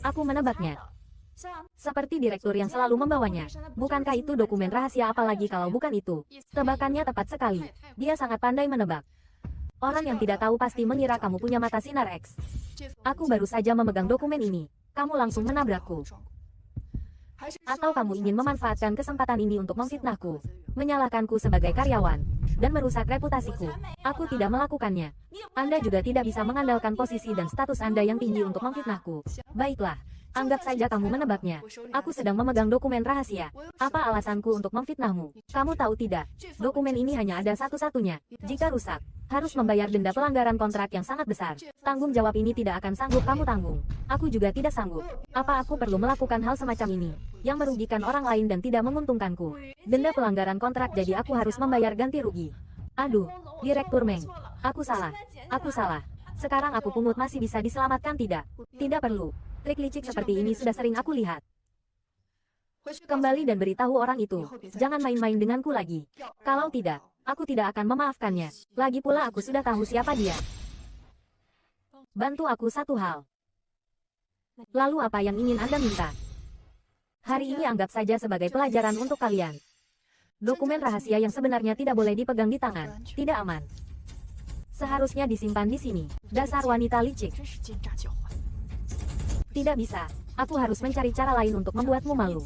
Aku menebaknya. Seperti direktur yang selalu membawanya. Bukankah itu dokumen rahasia, apalagi kalau bukan itu? Tebakannya tepat sekali. Dia sangat pandai menebak. Orang yang tidak tahu pasti mengira kamu punya mata sinar X. Aku baru saja memegang dokumen ini. Kamu langsung menabrakku. Atau kamu ingin memanfaatkan kesempatan ini untuk memfitnahku, menyalahkanku sebagai karyawan, dan merusak reputasiku? Aku tidak melakukannya. Anda juga tidak bisa mengandalkan posisi dan status Anda yang tinggi untuk memfitnahku. Baiklah, anggap saja kamu menebaknya. Aku sedang memegang dokumen rahasia. Apa alasanku untuk memfitnahmu? Kamu tahu tidak? Dokumen ini hanya ada satu-satunya. Jika rusak, harus membayar denda pelanggaran kontrak yang sangat besar. Tanggung jawab ini tidak akan sanggup kamu tanggung. Aku juga tidak sanggup. Apa aku perlu melakukan hal semacam ini, yang merugikan orang lain dan tidak menguntungkanku? Denda pelanggaran kontrak, jadi aku harus membayar ganti rugi. Aduh, Direktur Meng. Aku salah. Aku salah. Sekarang aku pungut masih bisa diselamatkan tidak? Tidak perlu. Trik licik seperti ini sudah sering aku lihat. Kembali dan beritahu orang itu. Jangan main-main denganku lagi. Kalau tidak, aku tidak akan memaafkannya. Lagi pula aku sudah tahu siapa dia. Bantu aku satu hal. Lalu apa yang ingin Anda minta? Hari ini anggap saja sebagai pelajaran untuk kalian. Dokumen rahasia yang sebenarnya tidak boleh dipegang di tangan. Tidak aman. Seharusnya disimpan di sini. Dasar wanita licik. Tidak bisa. Aku harus mencari cara lain untuk membuatmu malu.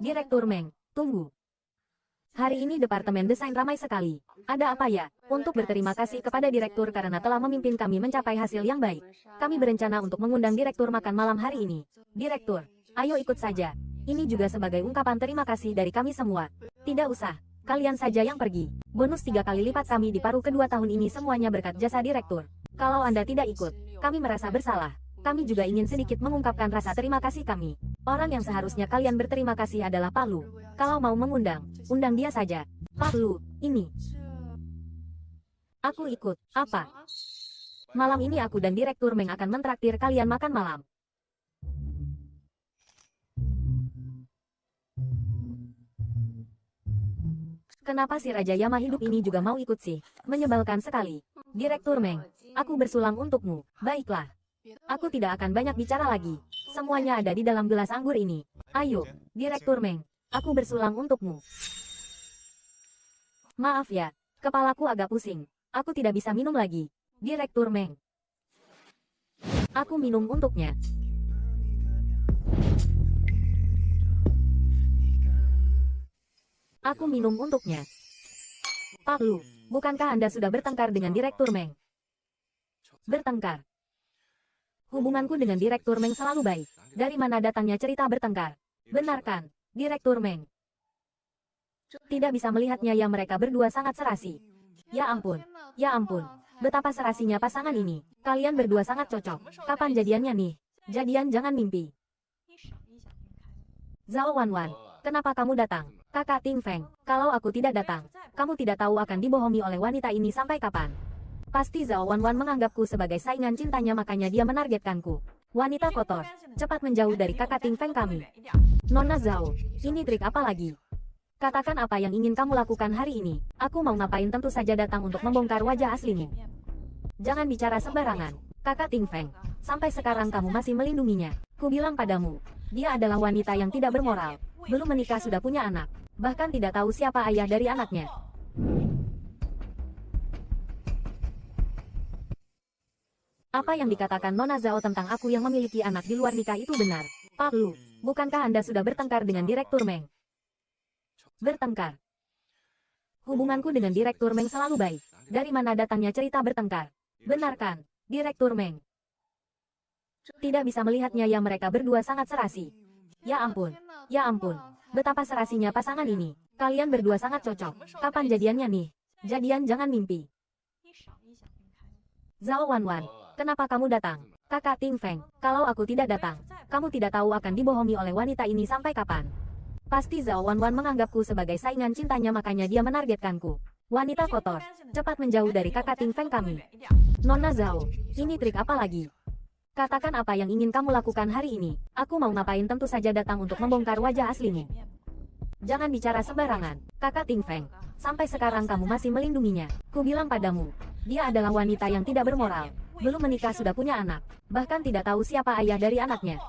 Direktur Meng, tunggu. Hari ini Departemen Desain ramai sekali. Ada apa ya? Untuk berterima kasih kepada Direktur karena telah memimpin kami mencapai hasil yang baik. Kami berencana untuk mengundang Direktur makan malam hari ini. Direktur, ayo ikut saja. Ini juga sebagai ungkapan terima kasih dari kami semua. Tidak usah. Kalian saja yang pergi. Bonus 3 kali lipat kami di paruh kedua tahun ini semuanya berkat jasa Direktur. Kalau Anda tidak ikut, kami merasa bersalah. Kami juga ingin sedikit mengungkapkan rasa terima kasih kami. Orang yang seharusnya kalian berterima kasih adalah Pak Lu. Kalau mau mengundang, undang dia saja. Pak Lu, ini. Aku ikut. Apa? Malam ini aku dan Direktur Meng akan mentraktir kalian makan malam. Kenapa si Raja Yama hidup ini juga mau ikut sih? Menyebalkan sekali. Direktur Meng, aku bersulang untukmu. Baiklah. Aku tidak akan banyak bicara lagi. Semuanya ada di dalam gelas anggur ini. Ayo, Direktur Meng, aku bersulang untukmu. Maaf ya, kepalaku agak pusing. Aku tidak bisa minum lagi. Direktur Meng. Aku minum untuknya. Aku minum untuknya. Pak Lu, bukankah Anda sudah bertengkar dengan Direktur Meng? Bertengkar. Hubunganku dengan Direktur Meng selalu baik. Dari mana datangnya cerita bertengkar? Benarkan, Direktur Meng? Tidak bisa melihatnya ya, mereka berdua sangat serasi. Ya ampun, ya ampun. Betapa serasinya pasangan ini. Kalian berdua sangat cocok. Kapan jadiannya nih? Jadian jangan mimpi. Zhao Wanwan, kenapa kamu datang? Kakak Ting Feng, kalau aku tidak datang, kamu tidak tahu akan dibohongi oleh wanita ini sampai kapan. Pasti Zhao Wanwan menganggapku sebagai saingan cintanya, makanya dia menargetkanku. Wanita kotor, cepat menjauh dari kakak Ting Feng kami. Nona Zhao, ini trik apa lagi? Katakan apa yang ingin kamu lakukan hari ini. Aku mau ngapain? Tentu saja datang untuk membongkar wajah aslimu. Jangan bicara sembarangan. Kakak Ting Feng, sampai sekarang kamu masih melindunginya. Ku bilang padamu, dia adalah wanita yang tidak bermoral. Belum menikah sudah punya anak. Bahkan tidak tahu siapa ayah dari anaknya. Apa yang dikatakan Nona Zhao tentang aku yang memiliki anak di luar nikah itu benar. Pak Lu, bukankah Anda sudah bertengkar dengan Direktur Meng? Bertengkar. Hubunganku dengan Direktur Meng selalu baik. Dari mana datangnya cerita bertengkar? Benarkan, Direktur Meng? Tidak bisa melihatnya ya, mereka berdua sangat serasi. Ya ampun, ya ampun. Betapa serasinya pasangan ini. Kalian berdua sangat cocok. Kapan jadiannya nih? Jadian jangan mimpi. Zhao Wanwan, kenapa kamu datang? Kakak Ting Feng, kalau aku tidak datang, kamu tidak tahu akan dibohongi oleh wanita ini sampai kapan. Pasti Zhao Wanwan menganggapku sebagai saingan cintanya, makanya dia menargetkanku. Wanita kotor, cepat menjauh dari kakak Ting Feng kami. Nona Zhao, ini trik apa lagi? Katakan apa yang ingin kamu lakukan hari ini. Aku mau ngapain? Tentu saja datang untuk membongkar wajah aslimu. Jangan bicara sembarangan, kakak Ting Feng. Sampai sekarang kamu masih melindunginya. Ku bilang padamu, dia adalah wanita yang tidak bermoral. Belum menikah sudah punya anak. Bahkan tidak tahu siapa ayah dari anaknya.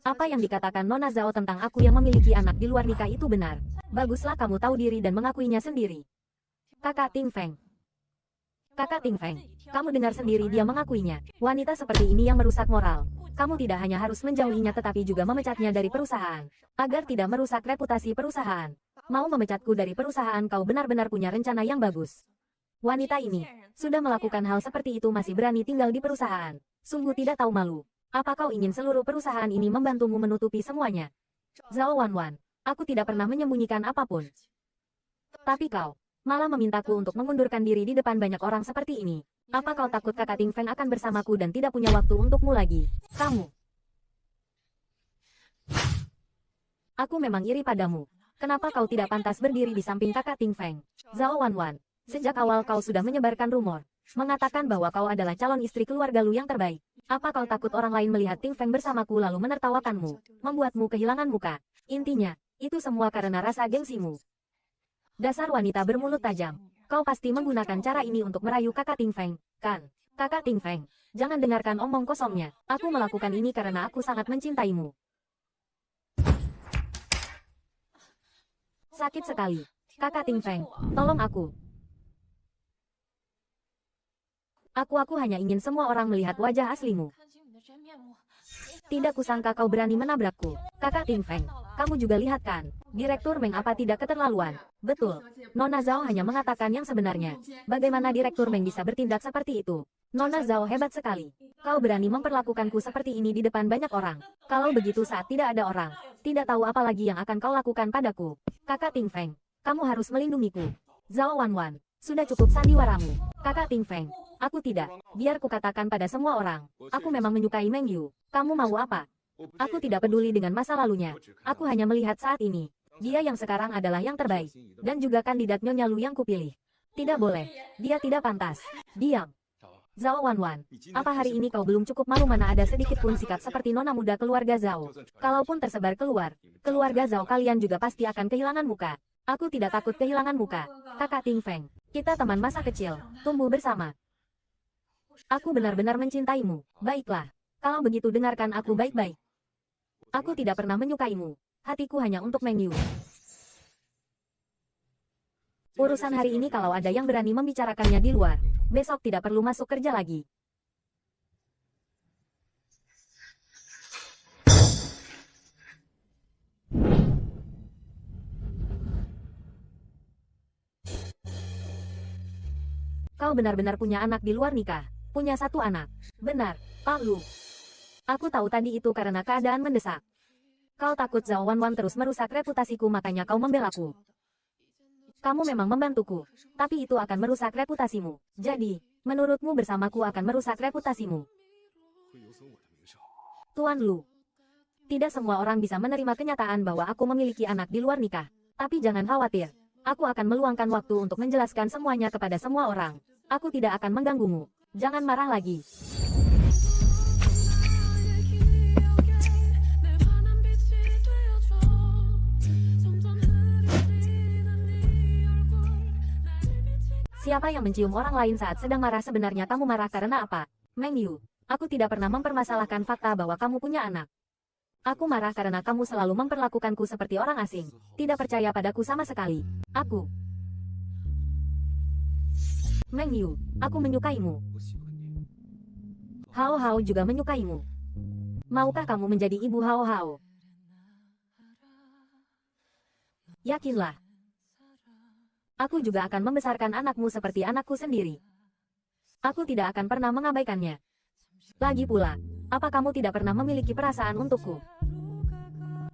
Apa yang dikatakan Nona Zhao tentang aku yang memiliki anak di luar nikah itu benar. Baguslah kamu tahu diri dan mengakuinya sendiri. Kakak Ting Feng. Kakak Ting Feng, kamu dengar sendiri dia mengakuinya. Wanita seperti ini yang merusak moral. Kamu tidak hanya harus menjauhinya tetapi juga memecatnya dari perusahaan. Agar tidak merusak reputasi perusahaan. Mau memecatku dari perusahaan kau benar-benar punya rencana yang bagus. Wanita ini, sudah melakukan hal seperti itu masih berani tinggal di perusahaan. Sungguh tidak tahu malu. Apa kau ingin seluruh perusahaan ini membantumu menutupi semuanya? Zhao Wanwan, aku tidak pernah menyembunyikan apapun. Tapi kau malah memintaku untuk mengundurkan diri di depan banyak orang seperti ini. Apa kau takut kakak Ting Feng akan bersamaku dan tidak punya waktu untukmu lagi? Kamu. Aku memang iri padamu. Kenapa kau tidak pantas berdiri di samping kakak Ting Feng? Zhao Wanwan, sejak awal kau sudah menyebarkan rumor. Mengatakan bahwa kau adalah calon istri keluarga Lu yang terbaik. Apa kau takut orang lain melihat Ting Feng bersamaku lalu menertawakanmu? Membuatmu kehilangan muka. Intinya, itu semua karena rasa gengsimu. Dasar wanita bermulut tajam. Kau pasti menggunakan cara ini untuk merayu kakak Ting Feng, kan? Kakak Ting Feng, jangan dengarkan omong kosongnya. Aku melakukan ini karena aku sangat mencintaimu. Sakit sekali. Kakak Ting Feng, tolong aku. Aku hanya ingin semua orang melihat wajah aslimu. Tidak kusangka kau berani menabrakku. Kakak Ting Feng, kamu juga lihat kan? Direktur Meng apa tidak keterlaluan? Betul. Nona Zhao hanya mengatakan yang sebenarnya. Bagaimana Direktur Meng bisa bertindak seperti itu? Nona Zhao hebat sekali. Kau berani memperlakukanku seperti ini di depan banyak orang. Kalau begitu saat tidak ada orang, tidak tahu apa lagi yang akan kau lakukan padaku. Kakak Ting Feng, kamu harus melindungiku. Zhao Wanwan, sudah cukup sandiwaramu. Kakak Ting Feng, aku tidak. Biar kukatakan pada semua orang, aku memang menyukai Meng Yu. Kamu mau apa? Aku tidak peduli dengan masa lalunya. Aku hanya melihat saat ini. Dia yang sekarang adalah yang terbaik. Dan juga kandidat Nyonya Lu yang kupilih. Tidak boleh. Dia tidak pantas. Diam. Zhao Wanwan, apa hari ini kau belum cukup malu mana ada sedikit pun sikap seperti nona muda keluarga Zhao? Kalaupun tersebar keluar, keluarga Zhao kalian juga pasti akan kehilangan muka. Aku tidak takut kehilangan muka. Kakak Ting Feng, kita teman masa kecil, tumbuh bersama. Aku benar-benar mencintaimu. Baiklah. Kalau begitu dengarkan aku baik-baik. Aku tidak pernah menyukaimu. Hatiku hanya untuk Meng Yu. Urusan hari ini kalau ada yang berani membicarakannya di luar, besok tidak perlu masuk kerja lagi. Kau benar-benar punya anak di luar nikah. Punya satu anak. Benar, Pak Lu. Aku tahu tadi itu karena keadaan mendesak. Kau takut Zhao Wanwan terus merusak reputasiku makanya kau membelaku. Kamu memang membantuku, tapi itu akan merusak reputasimu. Jadi, menurutmu bersamaku akan merusak reputasimu. Tuan Lu, tidak semua orang bisa menerima kenyataan bahwa aku memiliki anak di luar nikah. Tapi jangan khawatir, aku akan meluangkan waktu untuk menjelaskan semuanya kepada semua orang. Aku tidak akan mengganggumu. Jangan marah lagi. Siapa yang mencium orang lain saat sedang marah sebenarnya kamu marah karena apa? Meng Yu, aku tidak pernah mempermasalahkan fakta bahwa kamu punya anak. Aku marah karena kamu selalu memperlakukanku seperti orang asing. Tidak percaya padaku sama sekali. Aku. Meng Yu, aku menyukaimu. Hao Hao juga menyukaimu. Maukah kamu menjadi ibu Hao Hao? Yakinlah. Aku juga akan membesarkan anakmu seperti anakku sendiri. Aku tidak akan pernah mengabaikannya. Lagi pula, apa kamu tidak pernah memiliki perasaan untukku?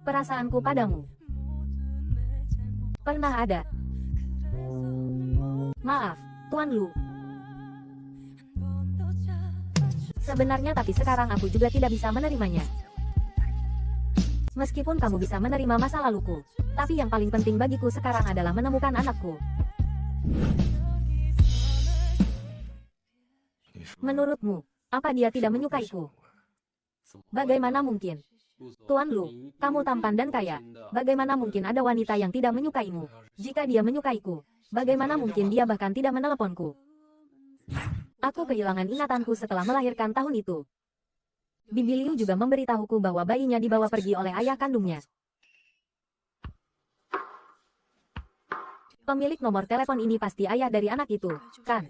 Perasaanku padamu pernah ada. Maaf, Tuan Lu. Sebenarnya tapi sekarang aku juga tidak bisa menerimanya. Meskipun kamu bisa menerima masa laluku, tapi yang paling penting bagiku sekarang adalah menemukan anakku. Menurutmu, apa dia tidak menyukaiku? Bagaimana mungkin? Tuan Lu, kamu tampan dan kaya. Bagaimana mungkin ada wanita yang tidak menyukaimu? Jika dia menyukaiku, bagaimana mungkin dia bahkan tidak meneleponku? Aku kehilangan ingatanku setelah melahirkan tahun itu. Bibi Liu juga memberitahuku bahwa bayinya dibawa pergi oleh ayah kandungnya. Pemilik nomor telepon ini pasti ayah dari anak itu, kan?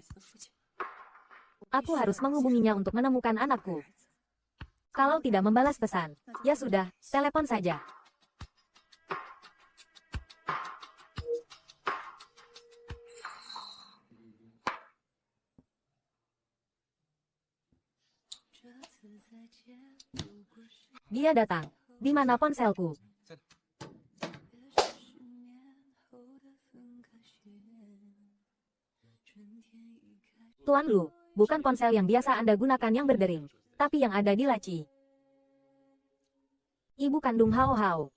Aku harus menghubunginya untuk menemukan anakku. Kalau tidak membalas pesan, ya sudah, telepon saja. Dia datang. Di mana ponselku? Tuan Lu, bukan ponsel yang biasa Anda gunakan yang berdering, tapi yang ada di laci. Ibu kandung Hao Hao.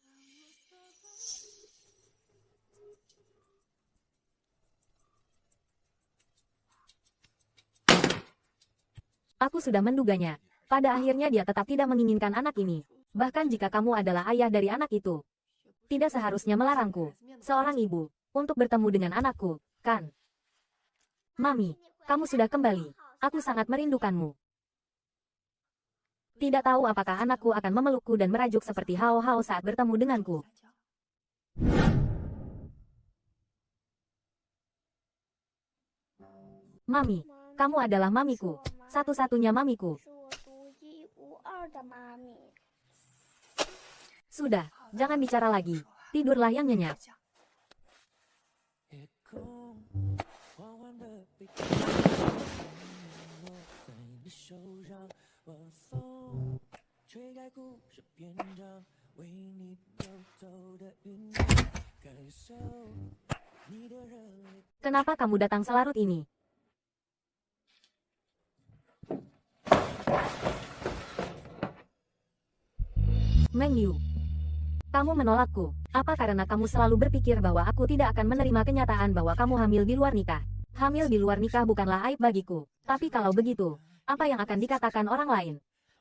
Aku sudah menduganya. Pada akhirnya dia tetap tidak menginginkan anak ini. Bahkan jika kamu adalah ayah dari anak itu, tidak seharusnya melarangku, seorang ibu, untuk bertemu dengan anakku, kan? Mami, kamu sudah kembali. Aku sangat merindukanmu. Tidak tahu apakah anakku akan memelukku dan merajuk seperti Hao Hao saat bertemu denganku. Mami, kamu adalah mamiku. Satu-satunya mamiku. Sudah, jangan bicara lagi. Tidurlah yang nyenyak. Kenapa kamu datang selarut ini? Meng Yu, kamu menolakku. Apa karena kamu selalu berpikir bahwa aku tidak akan menerima kenyataan bahwa kamu hamil di luar nikah? Hamil di luar nikah bukanlah aib bagiku. Tapi kalau begitu, apa yang akan dikatakan orang lain?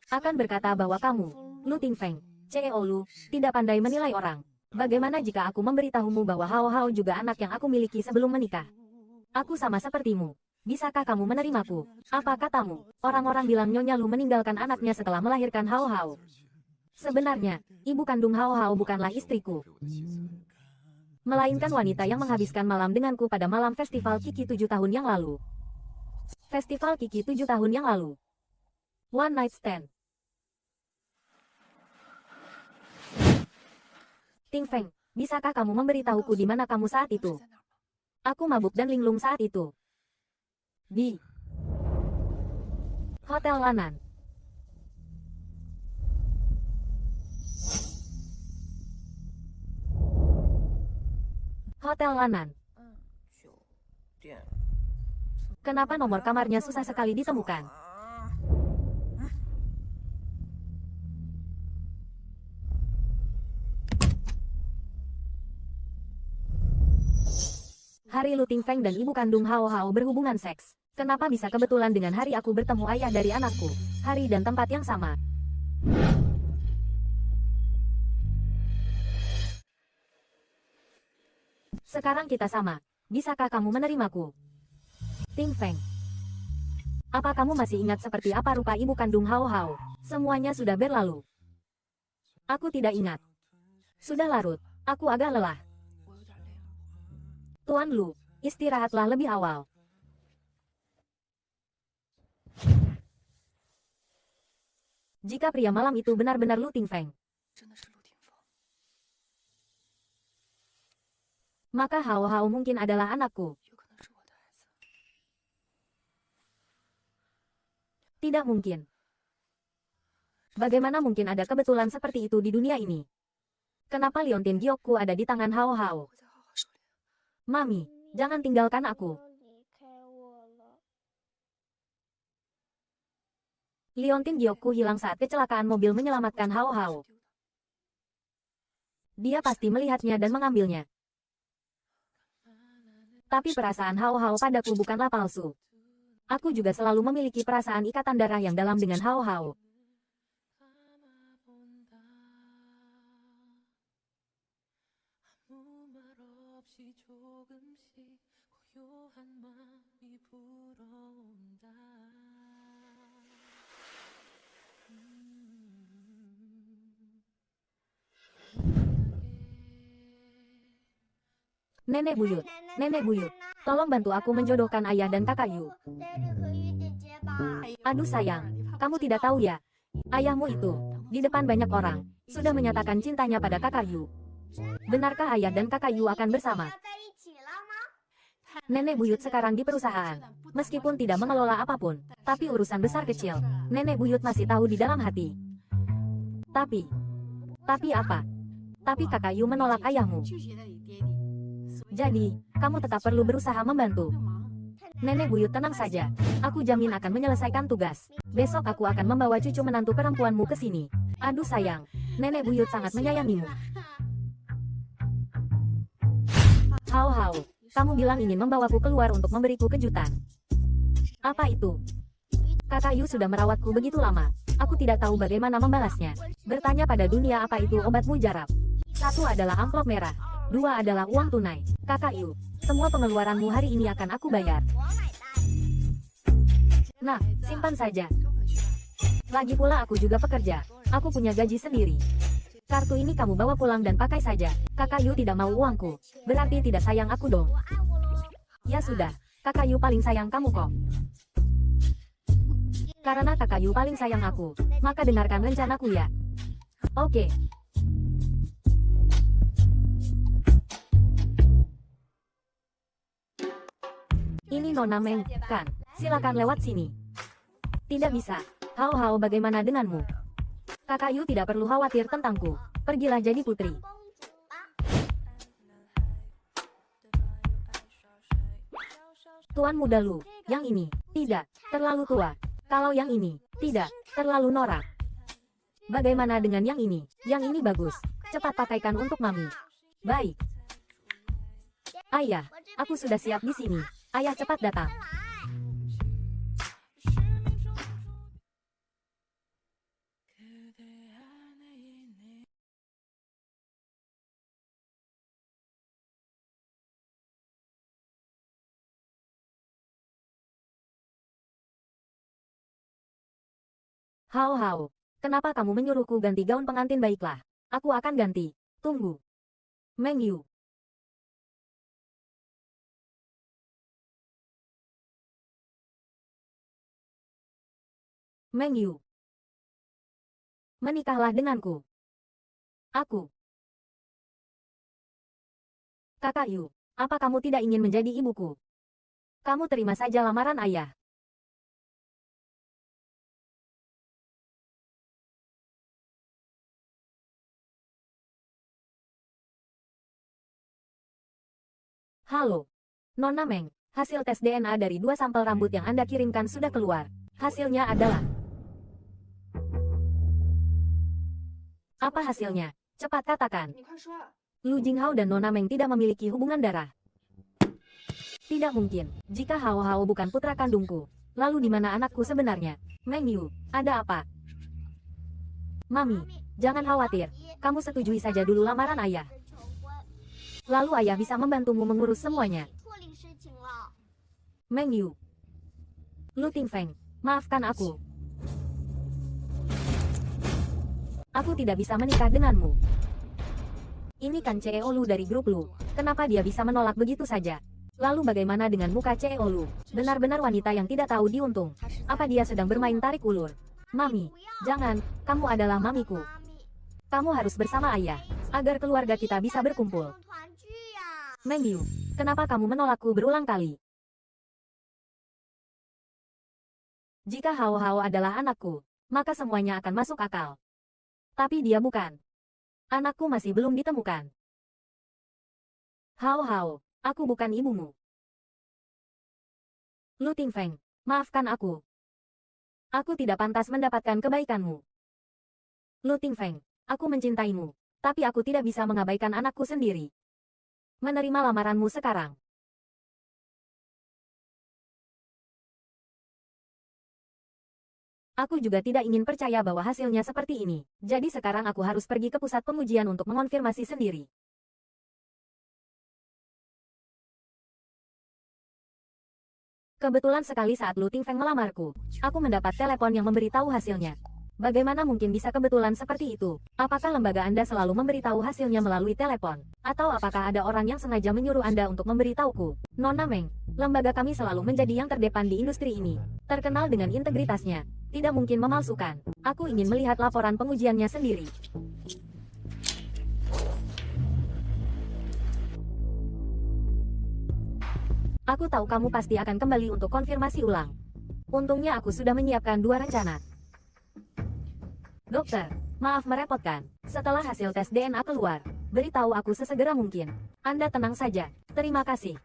Akan berkata bahwa kamu, Lu Tingfeng, CEO Lu, tidak pandai menilai orang. Bagaimana jika aku memberitahumu bahwa Hao Hao juga anak yang aku miliki sebelum menikah? Aku sama sepertimu. Bisakah kamu menerimaku? Apa katamu? Orang-orang bilang Nyonya Lu meninggalkan anaknya setelah melahirkan Hao Hao. Sebenarnya, ibu kandung Hao Hao bukanlah istriku, melainkan wanita yang menghabiskan malam denganku pada malam festival Kiki 7 tahun yang lalu. Festival Kiki 7 tahun yang lalu. One night stand. Tingfeng, bisakah kamu memberitahuku di mana kamu saat itu? Aku mabuk dan linglung saat itu. Di Hotel Lanan. Hotel Lanan. Kenapa nomor kamarnya susah sekali ditemukan? Hari Lu Tingfeng dan ibu kandung Hao Hao berhubungan seks. Kenapa bisa kebetulan dengan hari aku bertemu ayah dari anakku? Hari dan tempat yang sama. Sekarang kita sama. Bisakah kamu menerimaku? Tingfeng. Apa kamu masih ingat seperti apa rupa ibu kandung Hao Hao? Semuanya sudah berlalu. Aku tidak ingat. Sudah larut. Aku agak lelah. Tuan Lu, istirahatlah lebih awal. Jika pria malam itu benar-benar Lu Tingfeng, maka Hao Hao mungkin adalah anakku. Tidak mungkin. Bagaimana mungkin ada kebetulan seperti itu di dunia ini? Kenapa Liontin Gyokku ada di tangan Hao Hao? Mami, jangan tinggalkan aku. Liontin Gyokku hilang saat kecelakaan mobil menyelamatkan Hao Hao. Dia pasti melihatnya dan mengambilnya. Tapi perasaan Hao Hao padaku bukanlah palsu. Aku juga selalu memiliki perasaan ikatan darah yang dalam dengan Hao Hao. Nenek buyut, nenek buyut, tolong bantu aku menjodohkan ayah dan kakak Yu. Aduh sayang, kamu tidak tahu ya, ayahmu itu, di depan banyak orang, sudah menyatakan cintanya pada kakak Yu. Benarkah ayah dan kakak Yu akan bersama? Nenek buyut sekarang di perusahaan. Meskipun tidak mengelola apapun, tapi urusan besar kecil, nenek buyut masih tahu di dalam hati. Tapi apa? Tapi kakak Yu menolak ayahmu. Jadi, kamu tetap perlu berusaha membantu. Nenek buyut tenang saja. Aku jamin akan menyelesaikan tugas. Besok aku akan membawa cucu menantu perempuanmu ke sini. Aduh sayang, nenek buyut sangat menyayangimu. Hao, kamu bilang ingin membawaku keluar untuk memberiku kejutan. Apa itu? Kakak Yu sudah merawatku begitu lama. Aku tidak tahu bagaimana membalasnya. Bertanya pada dunia apa itu obat mujarab. Satu adalah amplop merah. Dua adalah uang tunai. Kakak Yu, semua pengeluaranmu hari ini akan aku bayar. Nah, simpan saja. Lagi pula aku juga pekerja. Aku punya gaji sendiri. Kartu ini kamu bawa pulang dan pakai saja. Kakak Yu tidak mau uangku. Berarti tidak sayang aku dong. Ya sudah, kakak Yu paling sayang kamu kok. Karena kakak Yu paling sayang aku, maka dengarkan rencanaku ya. Oke. Ini Nona Meng, kan? Silakan lewat sini. Tidak bisa. Hao, bagaimana denganmu? Kakak Yu tidak perlu khawatir tentangku. Pergilah jadi putri. Tuan muda Lu, yang ini, tidak, terlalu tua. Kalau yang ini, tidak, terlalu norak. Bagaimana dengan yang ini? Yang ini bagus. Cepat pakaikan untuk Mami. Baik. Ayah, aku sudah siap di sini. Ayah cepat datang. Hao, kenapa kamu menyuruhku ganti gaun pengantin? Baiklah, aku akan ganti. Tunggu. Meng Yu. Meng Yu. Menikahlah denganku. Aku. Kakak Yu, apa kamu tidak ingin menjadi ibuku? Kamu terima saja lamaran ayah. Halo. Nona Meng, hasil tes DNA dari 2 sampel rambut yang Anda kirimkan sudah keluar. Hasilnya adalah... Apa hasilnya? Cepat katakan. Lu Jinghao dan Nona Meng tidak memiliki hubungan darah. Tidak mungkin, jika Hao bukan putra kandungku. Lalu di mana anakku sebenarnya? Meng Yu, ada apa? Mami, jangan khawatir. Kamu setujui saja dulu lamaran ayah. Lalu ayah bisa membantumu mengurus semuanya. Meng Yu. Lu Tingfeng, maafkan aku. Aku tidak bisa menikah denganmu. Ini kan CEO Lu dari grup Lu. Kenapa dia bisa menolak begitu saja? Lalu bagaimana dengan muka CEO Lu? Benar-benar wanita yang tidak tahu diuntung. Apa dia sedang bermain tarik ulur? Mami, jangan. Kamu adalah mamiku. Kamu harus bersama ayah, agar keluarga kita bisa berkumpul. Meng Yu, kenapa kamu menolakku berulang kali? Jika Hao adalah anakku, maka semuanya akan masuk akal. Tapi dia bukan. Anakku masih belum ditemukan. Hao, aku bukan ibumu. Lu Tingfeng, maafkan aku. Aku tidak pantas mendapatkan kebaikanmu. Lu Tingfeng, aku mencintaimu, tapi aku tidak bisa mengabaikan anakku sendiri. Menerima lamaranmu sekarang. Aku juga tidak ingin percaya bahwa hasilnya seperti ini. Jadi sekarang aku harus pergi ke pusat pengujian untuk mengonfirmasi sendiri. Kebetulan sekali saat Lu Tingfeng melamarku, aku mendapat telepon yang memberitahu hasilnya. Bagaimana mungkin bisa kebetulan seperti itu? Apakah lembaga Anda selalu memberitahu hasilnya melalui telepon? Atau apakah ada orang yang sengaja menyuruh Anda untuk memberitahuku? Nona Meng, lembaga kami selalu menjadi yang terdepan di industri ini. Terkenal dengan integritasnya. Tidak mungkin memalsukan. Aku ingin melihat laporan pengujiannya sendiri. Aku tahu kamu pasti akan kembali untuk konfirmasi ulang. Untungnya aku sudah menyiapkan 2 rencana. Dokter, maaf merepotkan. Setelah hasil tes DNA keluar, beritahu aku sesegera mungkin. Anda tenang saja. Terima kasih.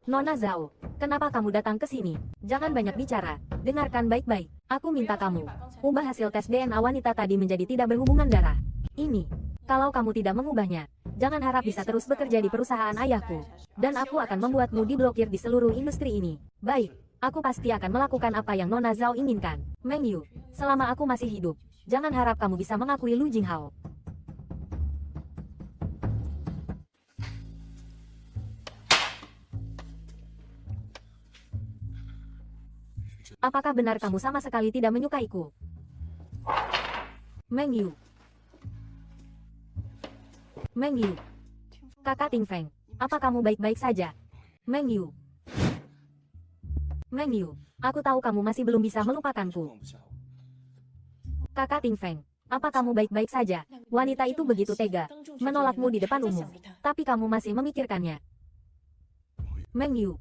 Nona Zhao, kenapa kamu datang ke sini? Jangan banyak bicara. Dengarkan baik-baik. Aku minta kamu ubah hasil tes DNA wanita tadi menjadi tidak berhubungan darah. Ini, kalau kamu tidak mengubahnya, jangan harap bisa terus bekerja di perusahaan ayahku. Dan aku akan membuatmu diblokir di seluruh industri ini. Baik, aku pasti akan melakukan apa yang Nona Zhao inginkan. Meng Yu, selama aku masih hidup, jangan harap kamu bisa mengakui Lu Jinghao. Apakah benar kamu sama sekali tidak menyukaiku? Meng Yu. Meng Yu. Kakak Tingfeng, apa kamu baik-baik saja? Meng Yu. Meng Yu, aku tahu kamu masih belum bisa melupakanku. Kakak Tingfeng, apa kamu baik-baik saja? Wanita itu begitu tega, menolakmu di depan umum, tapi kamu masih memikirkannya. Meng Yu.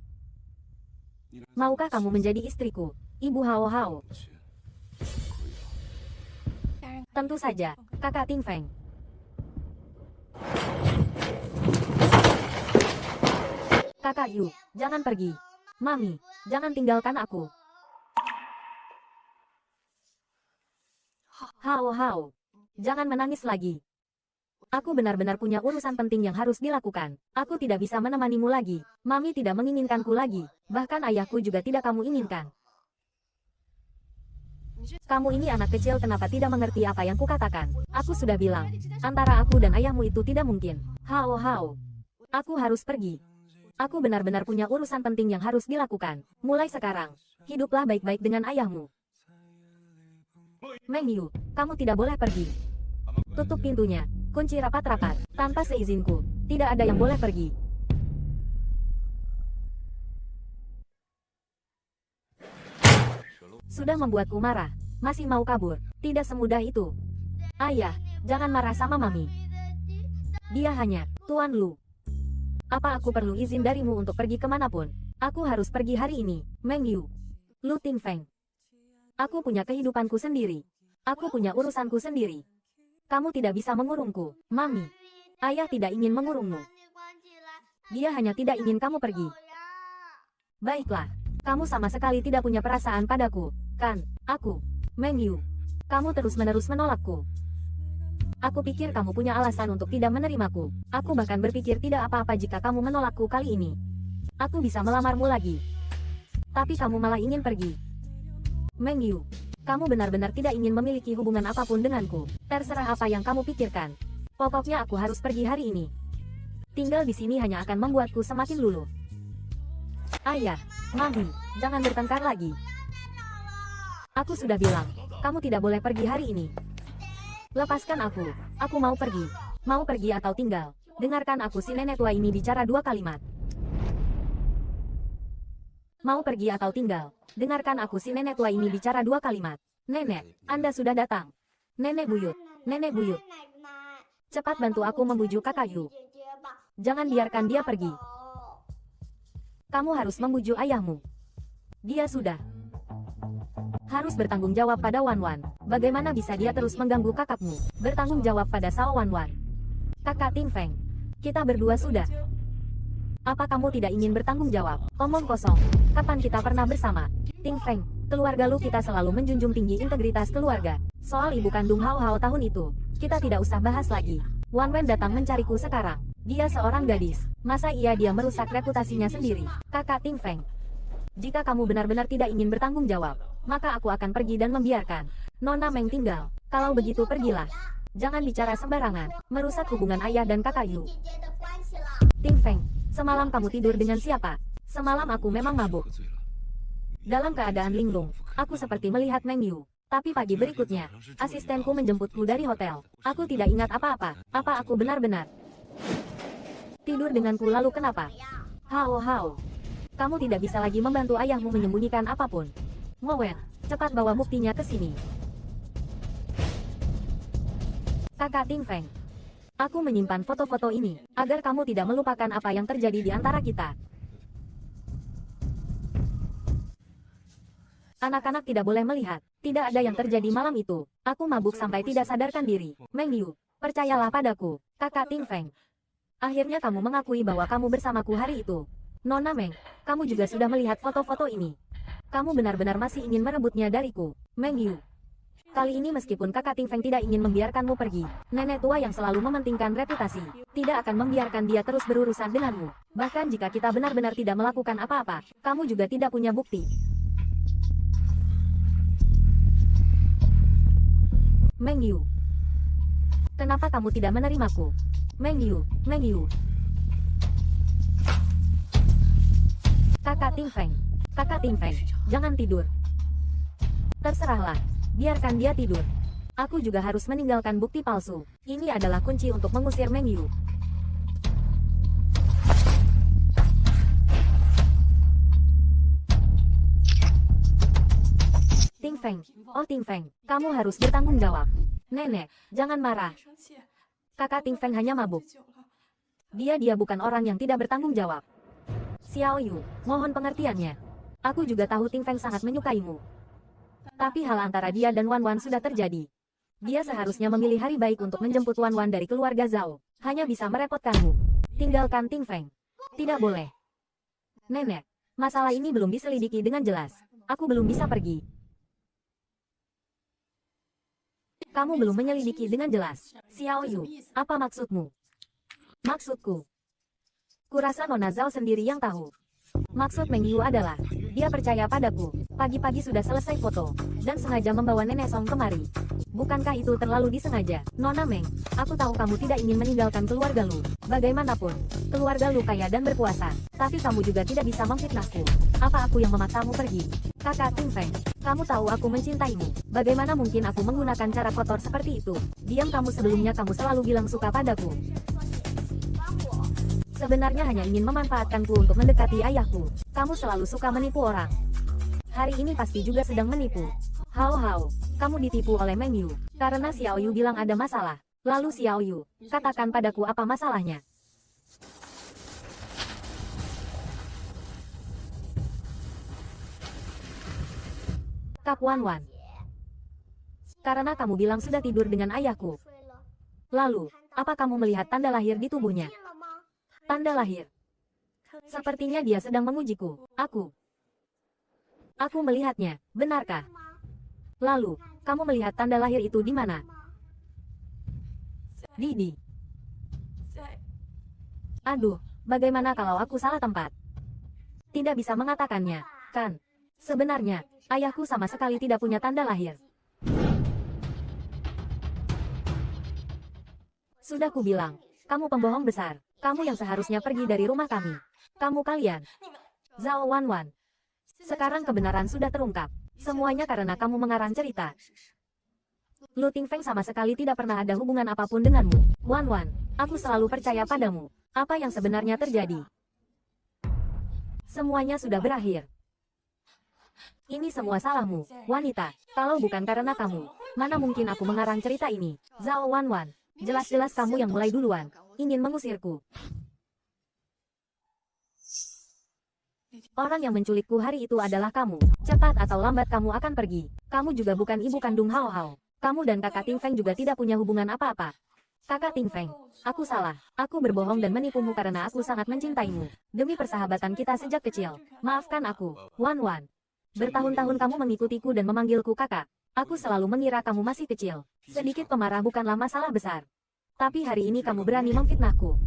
Maukah kamu menjadi istriku, Ibu Hao Hao? Tentu saja, Kakak Tingfeng. Kakak Yu, jangan pergi. Mami, jangan tinggalkan aku. Hao Hao, jangan menangis lagi. Aku benar-benar punya urusan penting yang harus dilakukan. Aku tidak bisa menemanimu lagi. Mami tidak menginginkanku lagi. Bahkan ayahku juga tidak kamu inginkan. Kamu ini anak kecil, kenapa tidak mengerti apa yang kukatakan? Aku sudah bilang, antara aku dan ayahmu itu tidak mungkin. Hao Hao, aku harus pergi. Aku benar-benar punya urusan penting yang harus dilakukan. Mulai sekarang, hiduplah baik-baik dengan ayahmu. Meng Yu, kamu tidak boleh pergi. Tutup pintunya, kunci rapat-rapat. Tanpa seizinku, tidak ada yang boleh pergi. Sudah membuatku marah, masih mau kabur. Tidak semudah itu. Ayah, jangan marah sama Mami. Dia hanya Tuan Lu. Apa aku perlu izin darimu untuk pergi kemanapun? Aku harus pergi hari ini. Meng Yu. Lu Tingfeng. Aku punya kehidupanku sendiri. Aku punya urusanku sendiri. Kamu tidak bisa mengurungku, Mami. Ayah tidak ingin mengurungmu. Dia hanya tidak ingin kamu pergi. Baiklah, kamu sama sekali tidak punya perasaan padaku, kan? Aku, Meng Yu. Kamu terus-menerus menolakku. Aku pikir kamu punya alasan untuk tidak menerimaku. Aku bahkan berpikir tidak apa-apa jika kamu menolakku kali ini. Aku bisa melamarmu lagi. Tapi kamu malah ingin pergi. Meng Yu, kamu benar-benar tidak ingin memiliki hubungan apapun denganku. Terserah apa yang kamu pikirkan. Pokoknya aku harus pergi hari ini. Tinggal di sini hanya akan membuatku semakin luluh. Ayah, Mami, jangan bertengkar lagi. Aku sudah bilang, kamu tidak boleh pergi hari ini. Lepaskan aku mau pergi. Mau pergi atau tinggal. Dengarkan aku, si nenek tua ini bicara 2 kalimat. Mau pergi atau tinggal. Dengarkan aku, si nenek tua ini bicara 2 kalimat. Nenek, Anda sudah datang. Nenek buyut, nenek buyut. Cepat bantu aku membujuk kakak Yu. Jangan biarkan dia pergi. Kamu harus membujuk ayahmu. Dia sudah harus bertanggung jawab pada Wan Wan. Bagaimana bisa dia terus mengganggu kakakmu? Bertanggung jawab pada Sao Wan Wan. Kakak Tingfeng, kita berdua sudah. Apa kamu tidak ingin bertanggung jawab? Omong kosong. Kapan kita pernah bersama? Tingfeng, keluarga Lu kita selalu menjunjung tinggi integritas keluarga. Soal ibu kandung Hao Hao tahun itu, kita tidak usah bahas lagi. Wan Wen datang mencariku sekarang. Dia seorang gadis. Masa iya dia merusak reputasinya sendiri? Kakak Tingfeng, jika kamu benar-benar tidak ingin bertanggung jawab, maka aku akan pergi dan membiarkan Nona Meng tinggal. Kalau begitu pergilah. Jangan bicara sembarangan, merusak hubungan ayah dan kakak Yu. Ting Feng, semalam kamu tidur dengan siapa? Semalam aku memang mabuk. Dalam keadaan linglung, aku seperti melihat Meng Yu. Tapi pagi berikutnya, asistenku menjemputku dari hotel. Aku tidak ingat apa-apa. Apa aku benar-benar tidur denganku lalu kenapa? Hao hao. Kamu tidak bisa lagi membantu ayahmu menyembunyikan apapun. Ngowen, cepat bawa buktinya ke sini. Kakak Ting Feng. Aku menyimpan foto-foto ini, agar kamu tidak melupakan apa yang terjadi di antara kita. Anak-anak tidak boleh melihat. Tidak ada yang terjadi malam itu. Aku mabuk sampai tidak sadarkan diri. Meng Yu, percayalah padaku, kakak Ting Feng. Akhirnya kamu mengakui bahwa kamu bersamaku hari itu. Nona Meng, kamu juga sudah melihat foto-foto ini. Kamu benar-benar masih ingin merebutnya dariku, Meng Yu. Kali ini meskipun kakak Ting Feng tidak ingin membiarkanmu pergi, nenek tua yang selalu mementingkan reputasi, tidak akan membiarkan dia terus berurusan denganmu. Bahkan jika kita benar-benar tidak melakukan apa-apa, kamu juga tidak punya bukti. Meng Yu. Kenapa kamu tidak menerimaku? Meng Yu, Meng Yu. Kakak Ting Feng. Kakak Ting Feng, jangan tidur. Terserahlah, biarkan dia tidur. Aku juga harus meninggalkan bukti palsu. Ini adalah kunci untuk mengusir Meng Yu. Ting Feng, oh Ting Feng, kamu harus bertanggung jawab. Nenek, jangan marah. Kakak Ting Feng hanya mabuk. Dia bukan orang yang tidak bertanggung jawab. Xiao Yu, mohon pengertiannya. Aku juga tahu Ting Feng sangat menyukaimu. Tapi hal antara dia dan Wan Wan sudah terjadi. Dia seharusnya memilih hari baik untuk menjemput Wan Wan dari keluarga Zhao. Hanya bisa merepotkanmu. Tinggalkan Ting Feng. Tidak boleh. Nenek, masalah ini belum diselidiki dengan jelas. Aku belum bisa pergi. Kamu belum menyelidiki dengan jelas. Xiao Yu, apa maksudmu? Maksudku. Kurasa Nona Zhao sendiri yang tahu. Maksud Meng Yu adalah, dia percaya padaku. Pagi-pagi sudah selesai foto, dan sengaja membawa Nenek Song kemari. Bukankah itu terlalu disengaja? Nona Meng, aku tahu kamu tidak ingin meninggalkan keluarga Lu. Bagaimanapun, keluarga Lu kaya dan berkuasa. Tapi kamu juga tidak bisa memfitnahku. Apa aku yang memaksamu pergi? Kakak Ting Feng, kamu tahu aku mencintaimu. Bagaimana mungkin aku menggunakan cara kotor seperti itu? Diam kamu, sebelumnya kamu selalu bilang suka padaku. Sebenarnya hanya ingin memanfaatkanku untuk mendekati ayahku. Kamu selalu suka menipu orang. Hari ini pasti juga sedang menipu. Hao, kamu ditipu oleh Meng Yu. Karena Xiao Yu bilang ada masalah. Lalu Xiao Yu, katakan padaku apa masalahnya. Kak Wan Wan. Karena kamu bilang sudah tidur dengan ayahku. Lalu, apa kamu melihat tanda lahir di tubuhnya? Tanda lahir. Sepertinya dia sedang mengujiku. Aku melihatnya, benarkah? Lalu, kamu melihat tanda lahir itu di mana? Didi. Aduh, bagaimana kalau aku salah tempat? Tidak bisa mengatakannya, kan? Sebenarnya, ayahku sama sekali tidak punya tanda lahir. Sudah kubilang, kamu pembohong besar. Kamu yang seharusnya pergi dari rumah kami. Kamu kalian. Zhao Wan Wan. Sekarang kebenaran sudah terungkap. Semuanya karena kamu mengarang cerita. Lu Ting Feng sama sekali tidak pernah ada hubungan apapun denganmu. Wan Wan, aku selalu percaya padamu. Apa yang sebenarnya terjadi? Semuanya sudah berakhir. Ini semua salahmu, wanita. Kalau bukan karena kamu, mana mungkin aku mengarang cerita ini? Zhao Wan Wan, jelas-jelas kamu yang mulai duluan. Ingin mengusirku. Orang yang menculikku hari itu adalah kamu. Cepat atau lambat kamu akan pergi. Kamu juga bukan ibu kandung Hao Hao. Kamu dan kakak Ting Feng juga tidak punya hubungan apa-apa. Kakak Ting Feng, aku salah. Aku berbohong dan menipumu karena aku sangat mencintaimu. Demi persahabatan kita sejak kecil. Maafkan aku, Wan Wan. Bertahun-tahun kamu mengikutiku dan memanggilku kakak. Aku selalu mengira kamu masih kecil. Sedikit pemarah bukanlah masalah besar. Tapi hari ini kamu berani memfitnahku.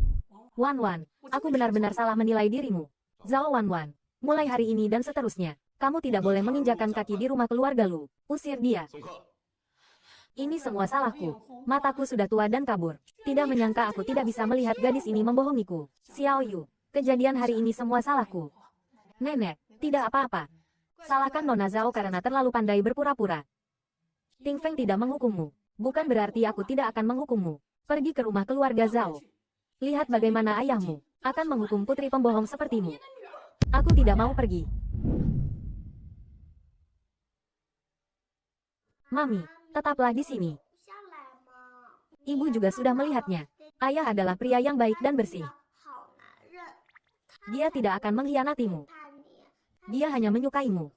Wan Wan, aku benar-benar salah menilai dirimu. Zhao Wan Wan, mulai hari ini dan seterusnya, kamu tidak boleh menginjakan kaki di rumah keluarga Lu. Usir dia. Ini semua salahku. Mataku sudah tua dan kabur. Tidak menyangka aku tidak bisa melihat gadis ini membohongiku. Xiao Yu, kejadian hari ini semua salahku. Nenek, tidak apa-apa. Salahkan Nona Zhao karena terlalu pandai berpura-pura. Ting Feng tidak menghukummu. Bukan berarti aku tidak akan menghukummu. Pergi ke rumah keluarga Zhao. Lihat bagaimana ayahmu akan menghukum putri pembohong sepertimu. Aku tidak mau pergi. Mami, tetaplah di sini. Ibu juga sudah melihatnya. Ayah adalah pria yang baik dan bersih. Dia tidak akan mengkhianatimu. Dia hanya menyukaimu.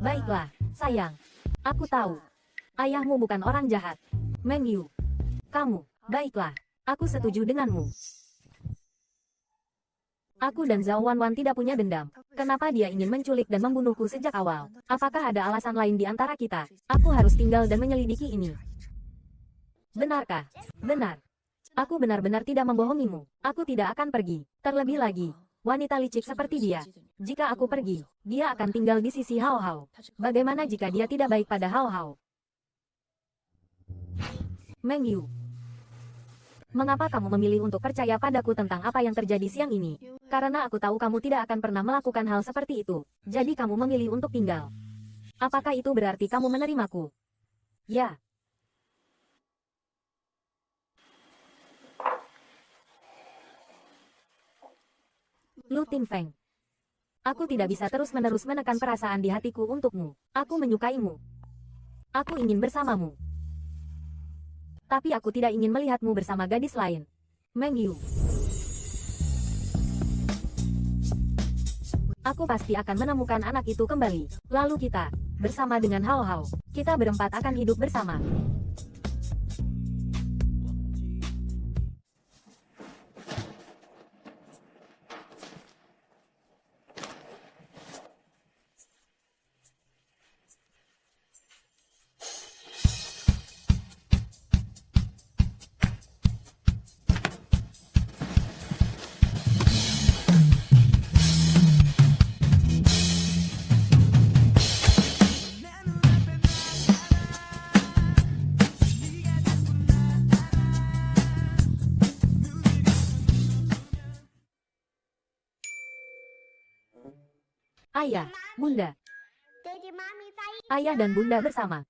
Baiklah, sayang. Aku tahu. Ayahmu bukan orang jahat. Meng Yu. Kamu, baiklah. Aku setuju denganmu. Aku dan Zhao Wanwan tidak punya dendam. Kenapa dia ingin menculik dan membunuhku sejak awal? Apakah ada alasan lain di antara kita? Aku harus tinggal dan menyelidiki ini. Benarkah? Benar. Aku benar-benar tidak membohongimu. Aku tidak akan pergi. Terlebih lagi, wanita licik seperti dia. Jika aku pergi, dia akan tinggal di sisi Hao Hao. Bagaimana jika dia tidak baik pada Hao Hao? Meng Yu. Mengapa kamu memilih untuk percaya padaku tentang apa yang terjadi siang ini? Karena aku tahu kamu tidak akan pernah melakukan hal seperti itu. Jadi kamu memilih untuk tinggal. Apakah itu berarti kamu menerimaku? Ya. Lu Ting Feng. Aku tidak bisa terus-menerus menekan perasaan di hatiku untukmu. Aku menyukaimu. Aku ingin bersamamu. Tapi aku tidak ingin melihatmu bersama gadis lain. Meng Yu. Aku pasti akan menemukan anak itu kembali. Lalu kita, bersama dengan Hao Hao, kita berempat akan hidup bersama. Ayah, Bunda. Ayah dan Bunda bersama.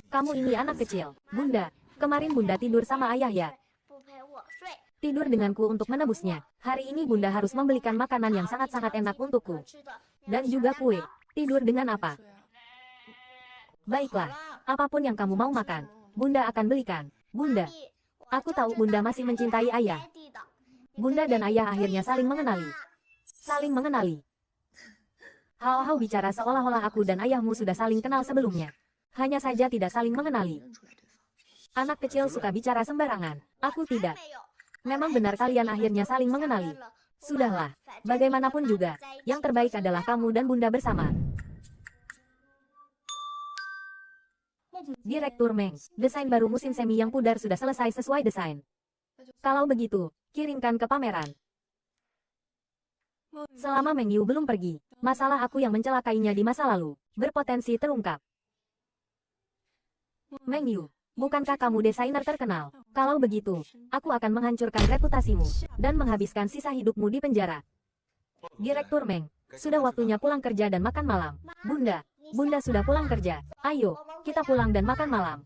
Kamu ini anak kecil. Bunda, kemarin Bunda tidur sama ayah ya? Tidur denganku untuk menebusnya. Hari ini Bunda harus membelikan makanan yang sangat-sangat enak untukku. Dan juga kue. Tidur dengan apa? Baiklah, apapun yang kamu mau makan, Bunda akan belikan. Bunda, aku tahu Bunda masih mencintai ayah. Bunda dan ayah akhirnya saling mengenali. Saling mengenali. Hao Hao bicara seolah-olah aku dan ayahmu sudah saling kenal sebelumnya. Hanya saja tidak saling mengenali. Anak kecil suka bicara sembarangan. Aku tidak. Memang benar kalian akhirnya saling mengenali. Sudahlah, bagaimanapun juga, yang terbaik adalah kamu dan Bunda bersama. Direktur Meng, desain baru musim semi yang pudar sudah selesai sesuai desain. Kalau begitu, kirimkan ke pameran. Selama Meng Yu belum pergi, masalah aku yang mencelakainya di masa lalu, berpotensi terungkap. Meng Yu, bukankah kamu desainer terkenal? Kalau begitu, aku akan menghancurkan reputasimu, dan menghabiskan sisa hidupmu di penjara. Direktur Meng, sudah waktunya pulang kerja dan makan malam. Bunda, Bunda sudah pulang kerja. Ayo, kita pulang dan makan malam.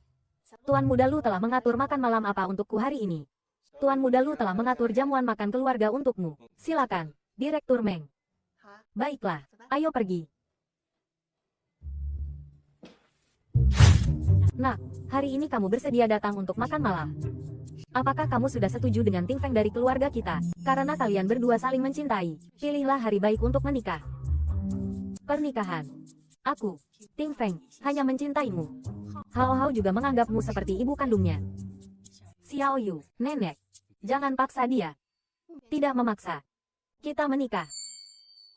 Tuan Muda Lu telah mengatur makan malam apa untukku hari ini. Tuan Muda Lu telah mengatur jamuan makan keluarga untukmu. Silakan, Direktur Meng. Baiklah, ayo pergi. Nak, hari ini kamu bersedia datang untuk makan malam. Apakah kamu sudah setuju dengan Ting Feng dari keluarga kita? Karena kalian berdua saling mencintai, pilihlah hari baik untuk menikah. Pernikahan. Aku, Ting Feng, hanya mencintaimu. Hao Hao juga menganggapmu seperti ibu kandungnya. Xiao Yu, nenek, jangan paksa dia. Tidak memaksa. Kita menikah.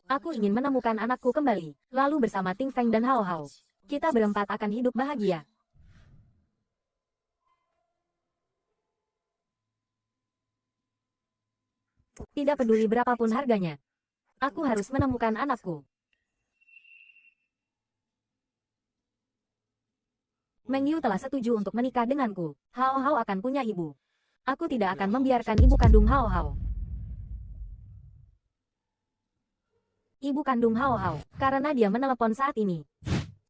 Aku ingin menemukan anakku kembali, lalu bersama Ting Feng dan Hao Hao, kita berempat akan hidup bahagia. Tidak peduli berapapun harganya. Aku harus menemukan anakku. Meng Yu telah setuju untuk menikah denganku. Hao Hao akan punya ibu. Aku tidak akan membiarkan ibu kandung Hao Hao. Ibu kandung Hao Hao, karena dia menelepon saat ini.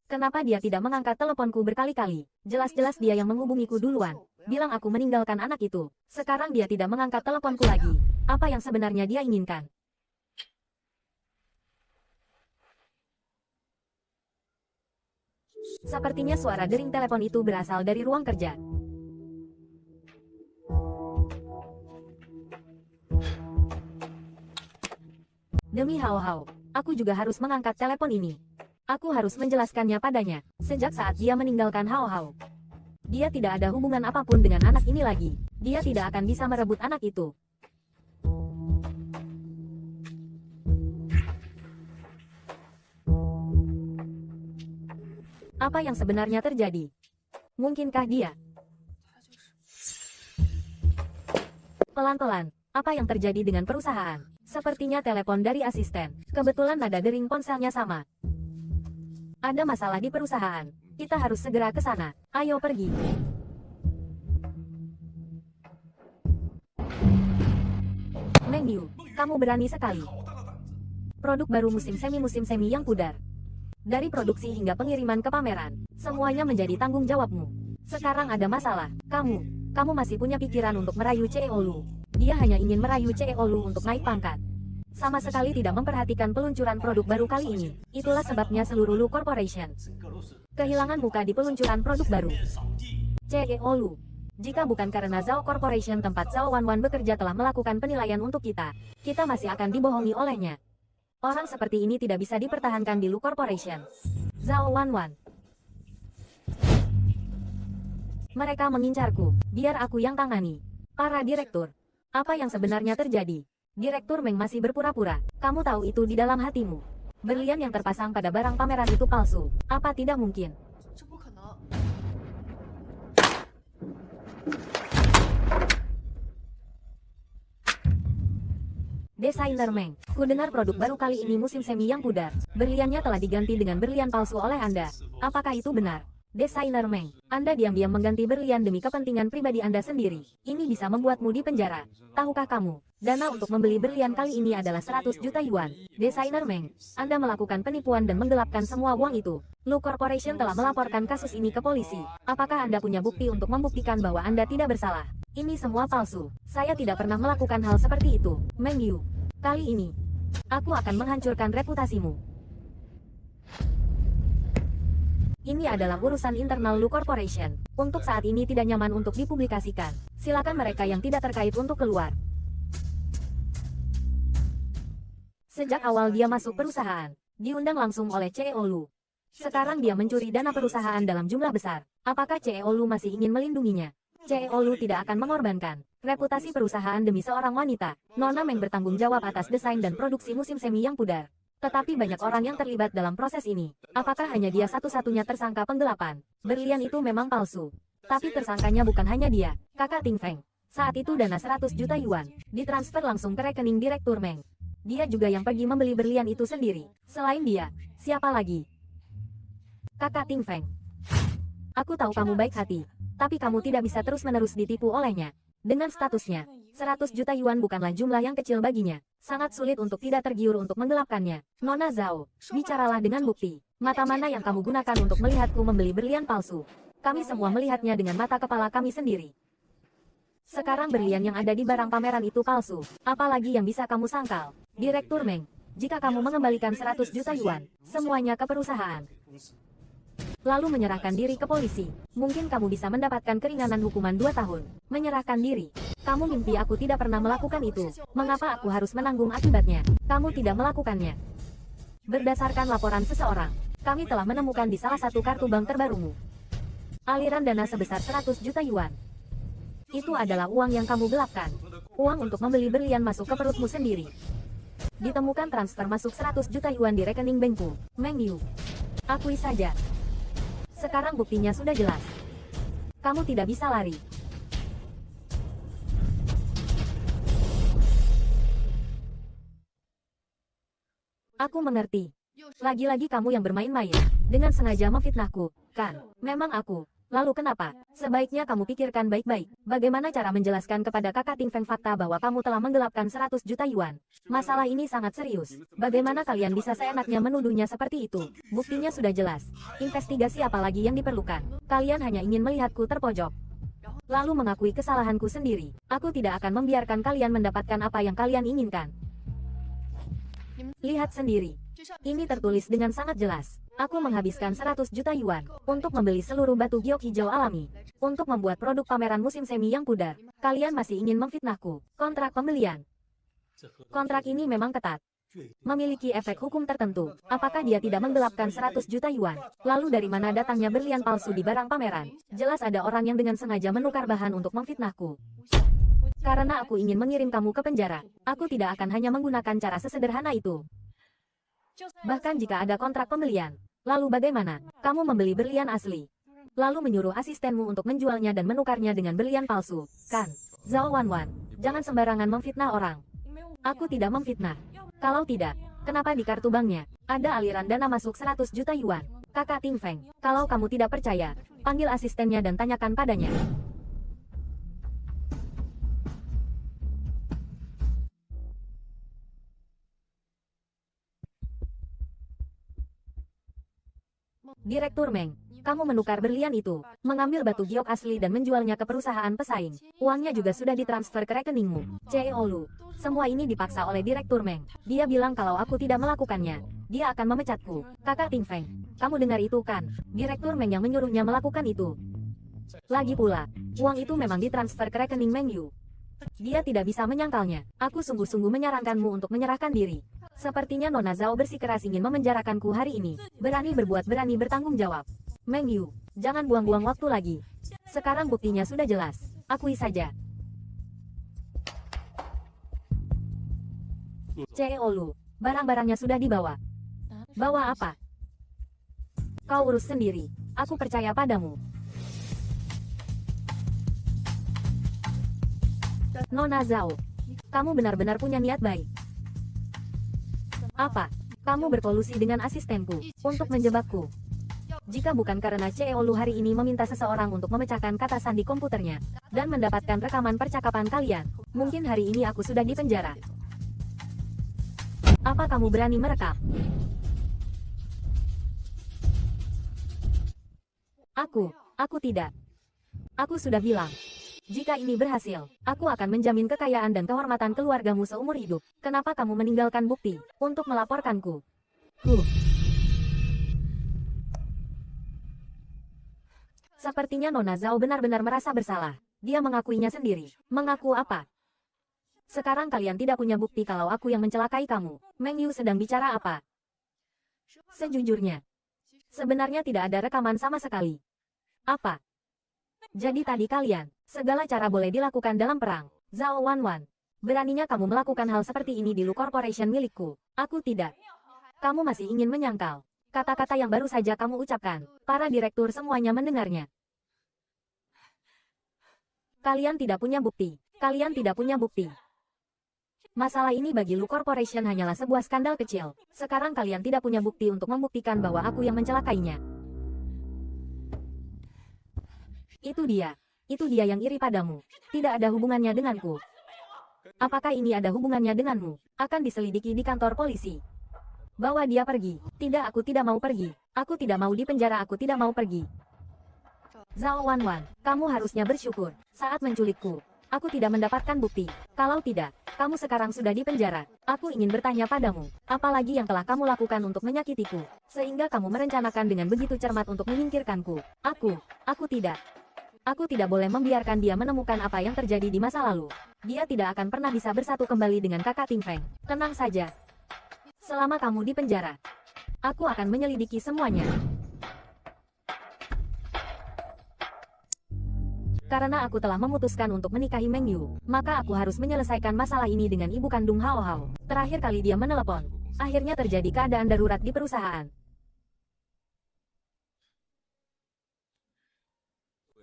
Kenapa dia tidak mengangkat teleponku berkali-kali? Jelas-jelas dia yang menghubungiku duluan. Bilang aku meninggalkan anak itu. Sekarang dia tidak mengangkat teleponku lagi. Apa yang sebenarnya dia inginkan? Sepertinya suara dering telepon itu berasal dari ruang kerja. Demi Hao Hao, aku juga harus mengangkat telepon ini. Aku harus menjelaskannya padanya. Sejak saat dia meninggalkan Hao Hao, dia tidak ada hubungan apapun dengan anak ini lagi. Dia tidak akan bisa merebut anak itu. Apa yang sebenarnya terjadi? Mungkinkah dia? Pelan-pelan, apa yang terjadi dengan perusahaan? Sepertinya telepon dari asisten. Kebetulan nada dering ponselnya sama. Ada masalah di perusahaan. Kita harus segera ke sana. Ayo pergi. Meng Yu, kamu berani sekali. Produk baru musim semi yang pudar. Dari produksi hingga pengiriman ke pameran, semuanya menjadi tanggung jawabmu. Sekarang ada masalah. Kamu masih punya pikiran untuk merayu CEO Lu. Dia hanya ingin merayu CEO Lu untuk naik pangkat. Sama sekali tidak memperhatikan peluncuran produk baru kali ini. Itulah sebabnya seluruh Lu Corporation kehilangan muka di peluncuran produk baru. CEO Lu. Jika bukan karena Zhao Corporation tempat Zhao Wanwan bekerja telah melakukan penilaian untuk kita masih akan dibohongi olehnya. Orang seperti ini tidak bisa dipertahankan di Lu Corporation. Zhao Wanwan. Mereka mengincarku. Biar aku yang tangani. Para direktur. Apa yang sebenarnya terjadi? Direktur Meng masih berpura-pura. Kamu tahu itu di dalam hatimu. Berlian yang terpasang pada barang pameran itu palsu. Apa tidak mungkin? Desainer Meng, ku dengar produk baru kali ini musim semi yang pudar. Berliannya telah diganti dengan berlian palsu oleh Anda. Apakah itu benar? Desainer Meng, Anda diam-diam mengganti berlian demi kepentingan pribadi Anda sendiri. Ini bisa membuatmu dipenjara. Tahukah kamu, dana untuk membeli berlian kali ini adalah 100 juta yuan. Desainer Meng, Anda melakukan penipuan dan menggelapkan semua uang itu. Lu Corporation telah melaporkan kasus ini ke polisi. Apakah Anda punya bukti untuk membuktikan bahwa Anda tidak bersalah? Ini semua palsu. Saya tidak pernah melakukan hal seperti itu. Meng Yu, kali ini, aku akan menghancurkan reputasimu. Ini adalah urusan internal Lu Corporation. Untuk saat ini tidak nyaman untuk dipublikasikan. Silakan mereka yang tidak terkait untuk keluar. Sejak awal dia masuk perusahaan, diundang langsung oleh CEO Lu. Sekarang dia mencuri dana perusahaan dalam jumlah besar. Apakah CEO Lu masih ingin melindunginya? CEO Lu tidak akan mengorbankan reputasi perusahaan demi seorang wanita. Nona Meng bertanggung jawab atas desain dan produksi musim semi yang pudar. Tetapi banyak orang yang terlibat dalam proses ini. Apakah hanya dia satu-satunya tersangka penggelapan? Berlian itu memang palsu. Tapi tersangkanya bukan hanya dia, kakak Ting Feng. Saat itu dana 100 juta yuan ditransfer langsung ke rekening Direktur Meng. Dia juga yang pergi membeli berlian itu sendiri. Selain dia, siapa lagi? Kakak Ting Feng. Aku tahu kamu baik hati, tapi kamu tidak bisa terus-menerus ditipu olehnya. Dengan statusnya, 100 juta yuan bukanlah jumlah yang kecil baginya. Sangat sulit untuk tidak tergiur untuk menggelapkannya. Nona Zhao, bicaralah dengan bukti. Mata mana yang kamu gunakan untuk melihatku membeli berlian palsu? Kami semua melihatnya dengan mata kepala kami sendiri. Sekarang berlian yang ada di barang pameran itu palsu. Apalagi yang bisa kamu sangkal? Direktur Meng, jika kamu mengembalikan 100 juta yuan, semuanya ke perusahaan, lalu menyerahkan diri ke polisi, mungkin kamu bisa mendapatkan keringanan hukuman 2 tahun. Menyerahkan diri? Kamu mimpi aku tidak pernah melakukan itu. Mengapa aku harus menanggung akibatnya? Kamu tidak melakukannya. Berdasarkan laporan seseorang, kami telah menemukan di salah satu kartu bank terbarumu aliran dana sebesar 100 juta yuan. Itu adalah uang yang kamu gelapkan. Uang untuk membeli berlian masuk ke perutmu sendiri. Ditemukan transfer masuk 100 juta yuan di rekening bankku. Meng Yu, akui saja. Sekarang buktinya sudah jelas. Kamu tidak bisa lari. Aku mengerti. Lagi-lagi kamu yang bermain-main. Dengan sengaja memfitnahku, kan? Memang aku. Lalu kenapa? Sebaiknya kamu pikirkan baik-baik. Bagaimana cara menjelaskan kepada kakak Ting Feng fakta bahwa kamu telah menggelapkan 100 juta yuan? Masalah ini sangat serius. Bagaimana kalian bisa seenaknya menuduhnya seperti itu? Buktinya sudah jelas. Investigasi apa lagi yang diperlukan? Kalian hanya ingin melihatku terpojok. Lalu mengakui kesalahanku sendiri. Aku tidak akan membiarkan kalian mendapatkan apa yang kalian inginkan. Lihat sendiri. Ini tertulis dengan sangat jelas. Aku menghabiskan 100 juta yuan untuk membeli seluruh batu giok hijau alami. Untuk membuat produk pameran musim semi yang pudar. Kalian masih ingin memfitnahku. Kontrak pembelian. Kontrak ini memang ketat. Memiliki efek hukum tertentu. Apakah dia tidak menggelapkan 100 juta yuan? Lalu dari mana datangnya berlian palsu di barang pameran? Jelas ada orang yang dengan sengaja menukar bahan untuk memfitnahku. Karena aku ingin mengirim kamu ke penjara. Aku tidak akan hanya menggunakan cara sesederhana itu. Bahkan jika ada kontrak pembelian. Lalu bagaimana? Kamu membeli berlian asli. Lalu menyuruh asistenmu untuk menjualnya dan menukarnya dengan berlian palsu. Kan? Zhao Wanwan, jangan sembarangan memfitnah orang. Aku tidak memfitnah. Kalau tidak, kenapa di kartu banknya ada aliran dana masuk 100 juta yuan? Kakak Ting Feng, kalau kamu tidak percaya, panggil asistennya dan tanyakan padanya. Direktur Meng, kamu menukar berlian itu, mengambil batu giok asli dan menjualnya ke perusahaan pesaing. Uangnya juga sudah ditransfer ke rekeningmu. CEO Lu, semua ini dipaksa oleh Direktur Meng. Dia bilang kalau aku tidak melakukannya, dia akan memecatku. Kakak Ting Feng, kamu dengar itu kan? Direktur Meng yang menyuruhnya melakukan itu. Lagi pula, uang itu memang ditransfer ke rekening Meng Yu. Dia tidak bisa menyangkalnya. Aku sungguh-sungguh menyarankanmu untuk menyerahkan diri. Sepertinya Nona Zhao bersikeras ingin memenjarakanku hari ini. Berani berbuat, berani bertanggung jawab. Meng Yu, jangan buang-buang waktu lagi. Sekarang buktinya sudah jelas. Akui saja. CEO Lu, barang-barangnya sudah dibawa. Bawa apa? Kau urus sendiri. Aku percaya padamu. Nona Zhao, kamu benar-benar punya niat baik. Apa? Kamu berkolusi dengan asistenku untuk menjebakku. Jika bukan karena CEO Lu hari ini meminta seseorang untuk memecahkan kata sandi komputernya dan mendapatkan rekaman percakapan kalian, mungkin hari ini aku sudah di penjara. Apa kamu berani merekam? Aku tidak. Aku sudah bilang. Jika ini berhasil, aku akan menjamin kekayaan dan kehormatan keluargamu seumur hidup. Kenapa kamu meninggalkan bukti untuk melaporkanku? Sepertinya Nona Zhao benar-benar merasa bersalah. Dia mengakuinya sendiri. Mengaku apa? Sekarang kalian tidak punya bukti kalau aku yang mencelakai kamu. Meng Yu sedang bicara apa? Sejujurnya, sebenarnya tidak ada rekaman sama sekali. Apa? Jadi tadi kalian, segala cara boleh dilakukan dalam perang. Zhao Wanwan, beraninya kamu melakukan hal seperti ini di Lu Corporation milikku. Aku tidak. Kamu masih ingin menyangkal. Kata-kata yang baru saja kamu ucapkan, para direktur semuanya mendengarnya. Kalian tidak punya bukti. Kalian tidak punya bukti. Masalah ini bagi Lu Corporation hanyalah sebuah skandal kecil. Sekarang kalian tidak punya bukti untuk membuktikan bahwa aku yang mencelakainya. Itu dia yang iri padamu. Tidak ada hubungannya denganku. Apakah ini ada hubungannya denganmu? Akan diselidiki di kantor polisi. Bawa dia pergi. Tidak, aku tidak mau pergi. Aku tidak mau di penjara, aku tidak mau pergi. Zhao Wanwan, kamu harusnya bersyukur. Saat menculikku, aku tidak mendapatkan bukti. Kalau tidak, kamu sekarang sudah di penjara. Aku ingin bertanya padamu, apalagi yang telah kamu lakukan untuk menyakitiku, sehingga kamu merencanakan dengan begitu cermat untuk menyingkirkanku. Aku tidak. Aku tidak boleh membiarkan dia menemukan apa yang terjadi di masa lalu. Dia tidak akan pernah bisa bersatu kembali dengan kakak Ting Feng. Tenang saja. Selama kamu di penjara, aku akan menyelidiki semuanya. Karena aku telah memutuskan untuk menikahi Meng Yu, maka aku harus menyelesaikan masalah ini dengan ibu kandung Hao Hao. Terakhir kali dia menelepon, akhirnya terjadi keadaan darurat di perusahaan.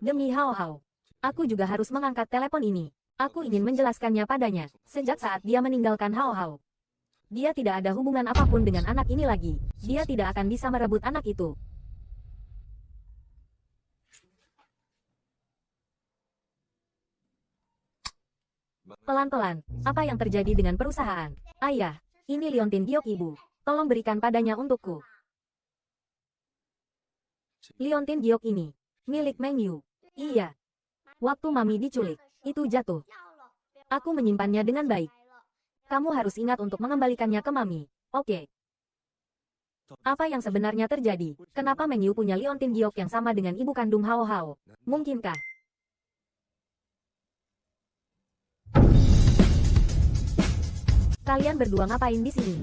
Demi Hao Hao, aku juga harus mengangkat telepon ini. Aku ingin menjelaskannya padanya, sejak saat dia meninggalkan Hao Hao. Dia tidak ada hubungan apapun dengan anak ini lagi. Dia tidak akan bisa merebut anak itu. Pelan-pelan, apa yang terjadi dengan perusahaan? Ayah, ini liontin giok ibu. Tolong berikan padanya untukku. Liontin giok ini, milik Meng Yu. Iya. Waktu Mami diculik, itu jatuh. Aku menyimpannya dengan baik. Kamu harus ingat untuk mengembalikannya ke Mami. Oke. Apa yang sebenarnya terjadi? Kenapa Meng Yu punya liontin giok yang sama dengan ibu kandung Hao Hao? Mungkinkah? Kalian berdua ngapain di sini?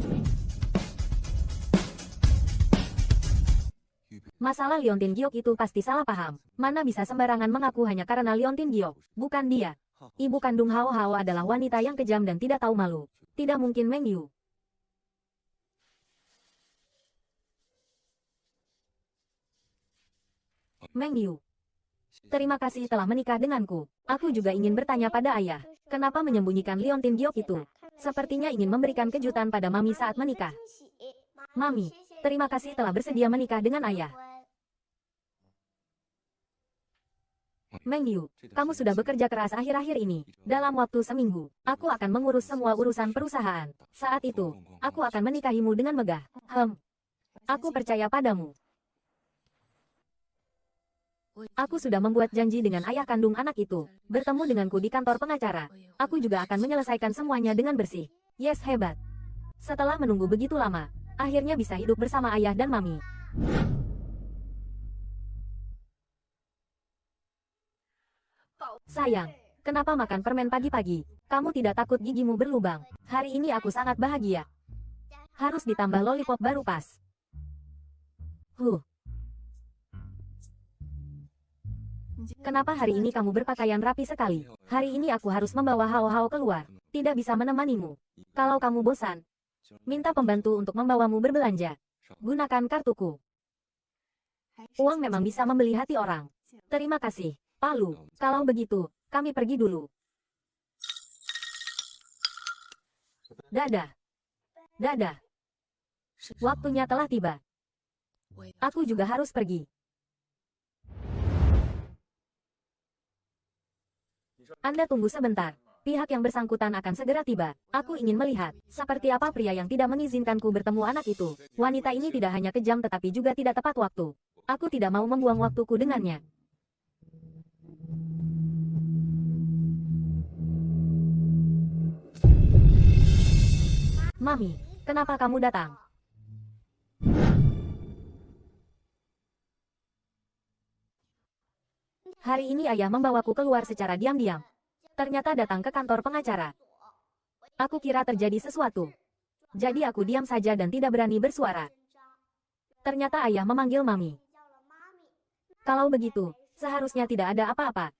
Masalah liontin giok itu pasti salah paham. Mana bisa sembarangan mengaku hanya karena liontin giok. Bukan dia. Ibu kandung Hao Hao adalah wanita yang kejam dan tidak tahu malu. Tidak mungkin Meng Yu. Meng Yu. Terima kasih telah menikah denganku. Aku juga ingin bertanya pada ayah. Kenapa menyembunyikan liontin giok itu? Sepertinya ingin memberikan kejutan pada Mami saat menikah. Mami, terima kasih telah bersedia menikah dengan ayah. Meng Yu, kamu sudah bekerja keras akhir-akhir ini. Dalam waktu seminggu, aku akan mengurus semua urusan perusahaan. Saat itu, aku akan menikahimu dengan megah. Aku percaya padamu. Aku sudah membuat janji dengan ayah kandung anak itu. Bertemu denganku di kantor pengacara. Aku juga akan menyelesaikan semuanya dengan bersih. Yes, hebat. Setelah menunggu begitu lama, akhirnya bisa hidup bersama ayah dan Mami. Sayang, kenapa makan permen pagi-pagi? Kamu tidak takut gigimu berlubang? Hari ini aku sangat bahagia. Harus ditambah lollipop baru pas. Kenapa hari ini kamu berpakaian rapi sekali? Hari ini aku harus membawa Hao Hao keluar. Tidak bisa menemanimu. Kalau kamu bosan, minta pembantu untuk membawamu berbelanja. Gunakan kartuku. Uang memang bisa membeli hati orang. Terima kasih, Palu. Kalau begitu, kami pergi dulu. Dadah. Dadah. Waktunya telah tiba. Aku juga harus pergi. Anda tunggu sebentar. Pihak yang bersangkutan akan segera tiba. Aku ingin melihat, seperti apa pria yang tidak mengizinkanku bertemu anak itu. Wanita ini tidak hanya kejam tetapi juga tidak tepat waktu. Aku tidak mau membuang waktuku dengannya. Mami, kenapa kamu datang? Hari ini ayah membawaku keluar secara diam-diam. Ternyata datang ke kantor pengacara. Aku kira terjadi sesuatu. Jadi aku diam saja dan tidak berani bersuara. Ternyata ayah memanggil Mami. Kalau begitu, seharusnya tidak ada apa-apa.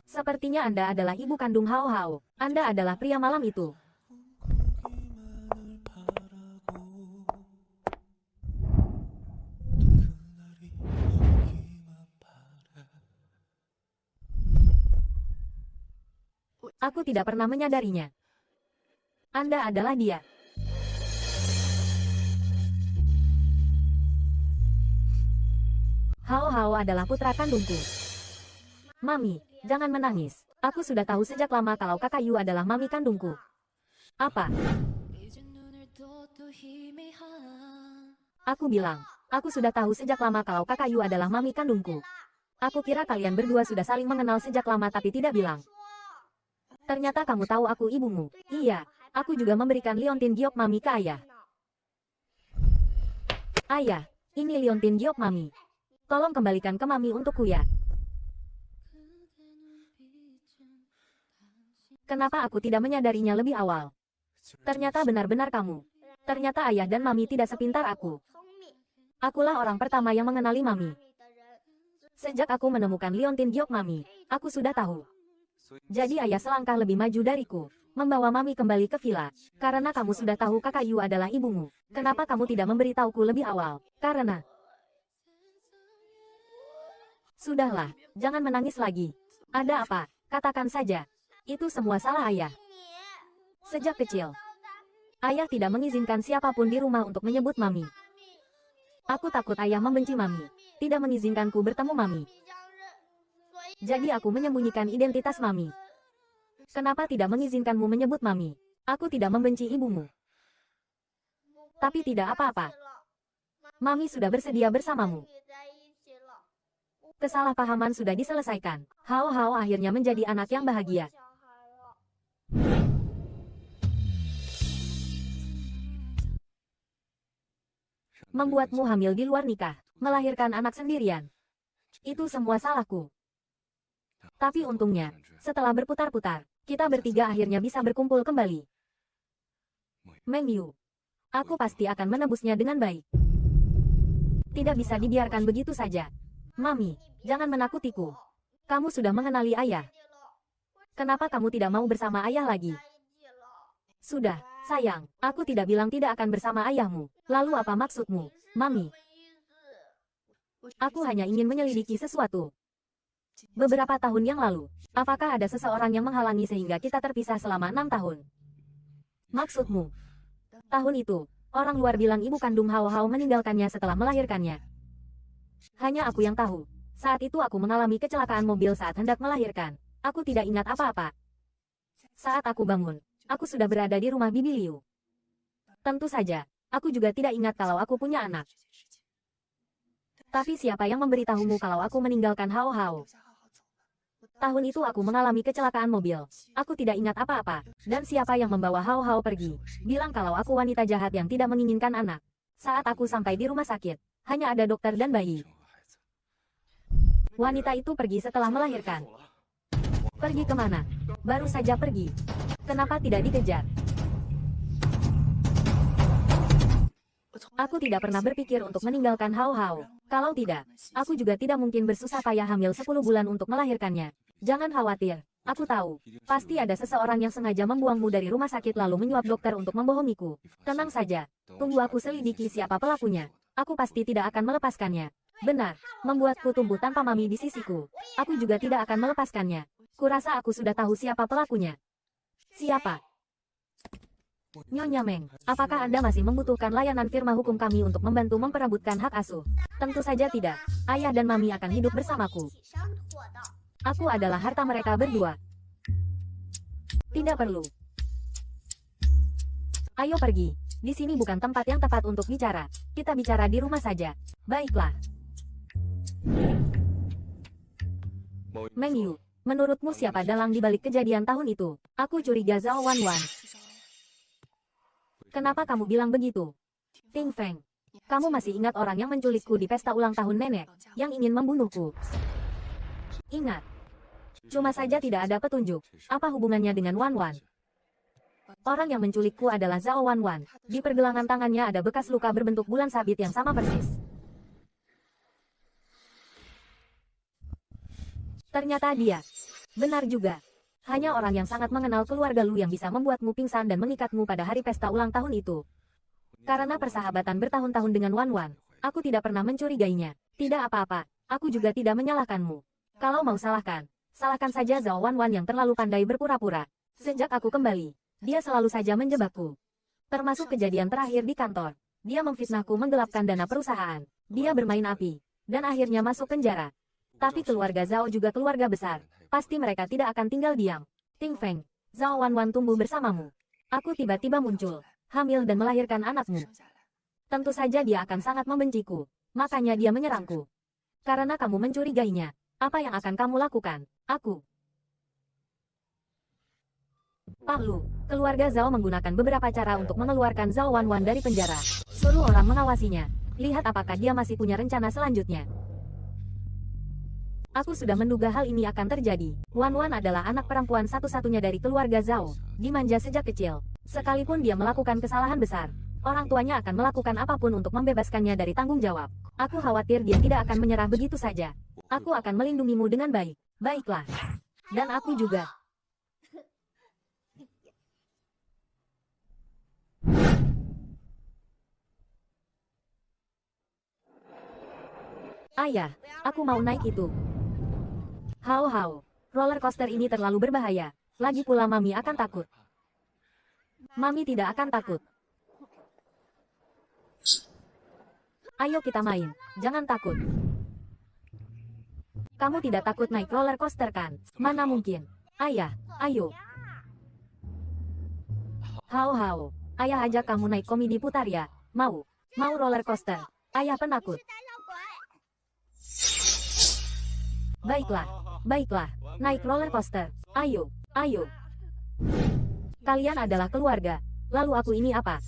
Sepertinya Anda adalah ibu kandung Hao Hao. Anda adalah pria malam itu. Aku tidak pernah menyadarinya. Anda adalah dia. Hao Hao adalah putra kandungku. Mami, jangan menangis. Aku sudah tahu sejak lama kalau Kakak Yu adalah mami kandungku. Apa? Aku bilang, aku sudah tahu sejak lama kalau Kakak Yu adalah mami kandungku. Aku kira kalian berdua sudah saling mengenal sejak lama tapi tidak bilang. Ternyata kamu tahu aku ibumu. Iya, aku juga memberikan liontin giok Mami ke ayah. Ayah, ini liontin giok Mami. Tolong kembalikan ke Mami untukku ya. Kenapa aku tidak menyadarinya lebih awal? Ternyata benar-benar kamu. Ternyata ayah dan Mami tidak sepintar aku. Akulah orang pertama yang mengenali Mami. Sejak aku menemukan liontin giok Mami, aku sudah tahu. Jadi ayah selangkah lebih maju dariku, membawa Mami kembali ke villa. Karena kamu sudah tahu Kakak Yu adalah ibumu. Kenapa kamu tidak memberitahuku lebih awal? Karena... Sudahlah, jangan menangis lagi. Ada apa? Katakan saja. Itu semua salah ayah. Sejak kecil, ayah tidak mengizinkan siapapun di rumah untuk menyebut mami. Aku takut ayah membenci mami, tidak mengizinkanku bertemu mami. Jadi aku menyembunyikan identitas mami. Kenapa tidak mengizinkanmu menyebut mami? Aku tidak membenci ibumu. Tapi tidak apa-apa. Mami sudah bersedia bersamamu. Kesalahpahaman sudah diselesaikan. Hao Hao akhirnya menjadi anak yang bahagia. Membuatmu hamil di luar nikah, melahirkan anak sendirian. Itu semua salahku. Tapi untungnya, setelah berputar-putar, kita bertiga akhirnya bisa berkumpul kembali. Meng Yu, aku pasti akan menebusnya dengan baik. Tidak bisa dibiarkan begitu saja. Mami, jangan menakutiku. Kamu sudah mengenali ayah. Kenapa kamu tidak mau bersama ayah lagi? Sudah, sayang, aku tidak bilang tidak akan bersama ayahmu. Lalu apa maksudmu, Mami? Aku hanya ingin menyelidiki sesuatu. Beberapa tahun yang lalu, apakah ada seseorang yang menghalangi sehingga kita terpisah selama 6 tahun? Maksudmu? Tahun itu, orang luar bilang ibu kandung Hao Hao meninggalkannya setelah melahirkannya. Hanya aku yang tahu. Saat itu aku mengalami kecelakaan mobil saat hendak melahirkan. Aku tidak ingat apa-apa. Saat aku bangun, aku sudah berada di rumah Bibi Liu. Tentu saja, aku juga tidak ingat kalau aku punya anak. Tapi siapa yang memberitahumu kalau aku meninggalkan Hao Hao? Tahun itu aku mengalami kecelakaan mobil. Aku tidak ingat apa-apa. Dan siapa yang membawa Hao Hao pergi? Bilang kalau aku wanita jahat yang tidak menginginkan anak. Saat aku sampai di rumah sakit, hanya ada dokter dan bayi. Wanita itu pergi setelah melahirkan. Pergi kemana? Baru saja pergi. Kenapa tidak dikejar? Aku tidak pernah berpikir untuk meninggalkan Hao Hao. Kalau tidak, aku juga tidak mungkin bersusah payah hamil 10 bulan untuk melahirkannya. Jangan khawatir, aku tahu. Pasti ada seseorang yang sengaja membuangmu dari rumah sakit lalu menyuap dokter untuk membohongiku. Tenang saja, tunggu aku selidiki siapa pelakunya. Aku pasti tidak akan melepaskannya. Benar, membuatku tumbuh tanpa mami di sisiku. Aku juga tidak akan melepaskannya. Kurasa aku sudah tahu siapa pelakunya. Siapa? Nyonya Meng, apakah Anda masih membutuhkan layanan firma hukum kami untuk membantu memperebutkan hak asuh? Tentu saja tidak. Ayah dan mami akan hidup bersamaku. Aku adalah harta mereka berdua. Tidak perlu. Ayo pergi. Di sini bukan tempat yang tepat untuk bicara. Kita bicara di rumah saja. Baiklah. Meng Yu, menurutmu siapa dalang di balik kejadian tahun itu? Aku curiga Zhao Wanwan. Kenapa kamu bilang begitu? Ting Feng, kamu masih ingat orang yang menculikku di pesta ulang tahun nenek, yang ingin membunuhku? Ingat. Cuma saja tidak ada petunjuk. Apa hubungannya dengan Wan Wan? Orang yang menculikku adalah Zhao Wanwan. Di pergelangan tangannya ada bekas luka berbentuk bulan sabit yang sama persis. Ternyata dia. Benar juga. Hanya orang yang sangat mengenal keluarga Lu yang bisa membuatmu pingsan dan mengikatmu pada hari pesta ulang tahun itu. Karena persahabatan bertahun-tahun dengan Wan Wan, aku tidak pernah mencurigainya. Tidak apa-apa, aku juga tidak menyalahkanmu. Kalau mau salahkan, salahkan saja Zhao Wanwan yang terlalu pandai berpura-pura. Sejak aku kembali, dia selalu saja menjebakku. Termasuk kejadian terakhir di kantor. Dia memfitnahku menggelapkan dana perusahaan. Dia bermain api, dan akhirnya masuk penjara. Tapi keluarga Zhao juga keluarga besar. Pasti mereka tidak akan tinggal diam. Ting Feng, Zhao Wanwan tumbuh bersamamu. Aku tiba-tiba muncul, hamil dan melahirkan anakmu. Tentu saja dia akan sangat membenciku. Makanya dia menyerangku. Karena kamu mencurigainya. Apa yang akan kamu lakukan? Aku. Pak Lu, keluarga Zhao menggunakan beberapa cara untuk mengeluarkan Zhao Wanwan dari penjara. Suruh orang mengawasinya. Lihat apakah dia masih punya rencana selanjutnya. Aku sudah menduga hal ini akan terjadi. Wan Wan adalah anak perempuan satu-satunya dari keluarga Zhao. Dimanja sejak kecil. Sekalipun dia melakukan kesalahan besar, orang tuanya akan melakukan apapun untuk membebaskannya dari tanggung jawab. Aku khawatir dia tidak akan menyerah begitu saja. Aku akan melindungimu dengan baik. Baiklah. Dan aku juga. Ayah, aku mau naik itu. Hao Hao, roller coaster ini terlalu berbahaya. Lagi pula Mami akan takut. Mami tidak akan takut. Ayo kita main, jangan takut. Kamu tidak takut naik roller coaster kan? Mana mungkin. Ayah, ayo. Hao, ayah ajak kamu naik komedi putar ya. Mau roller coaster. Ayah penakut. Baiklah, naik roller coaster. Ayo. Kalian adalah keluarga. Lalu aku ini apa?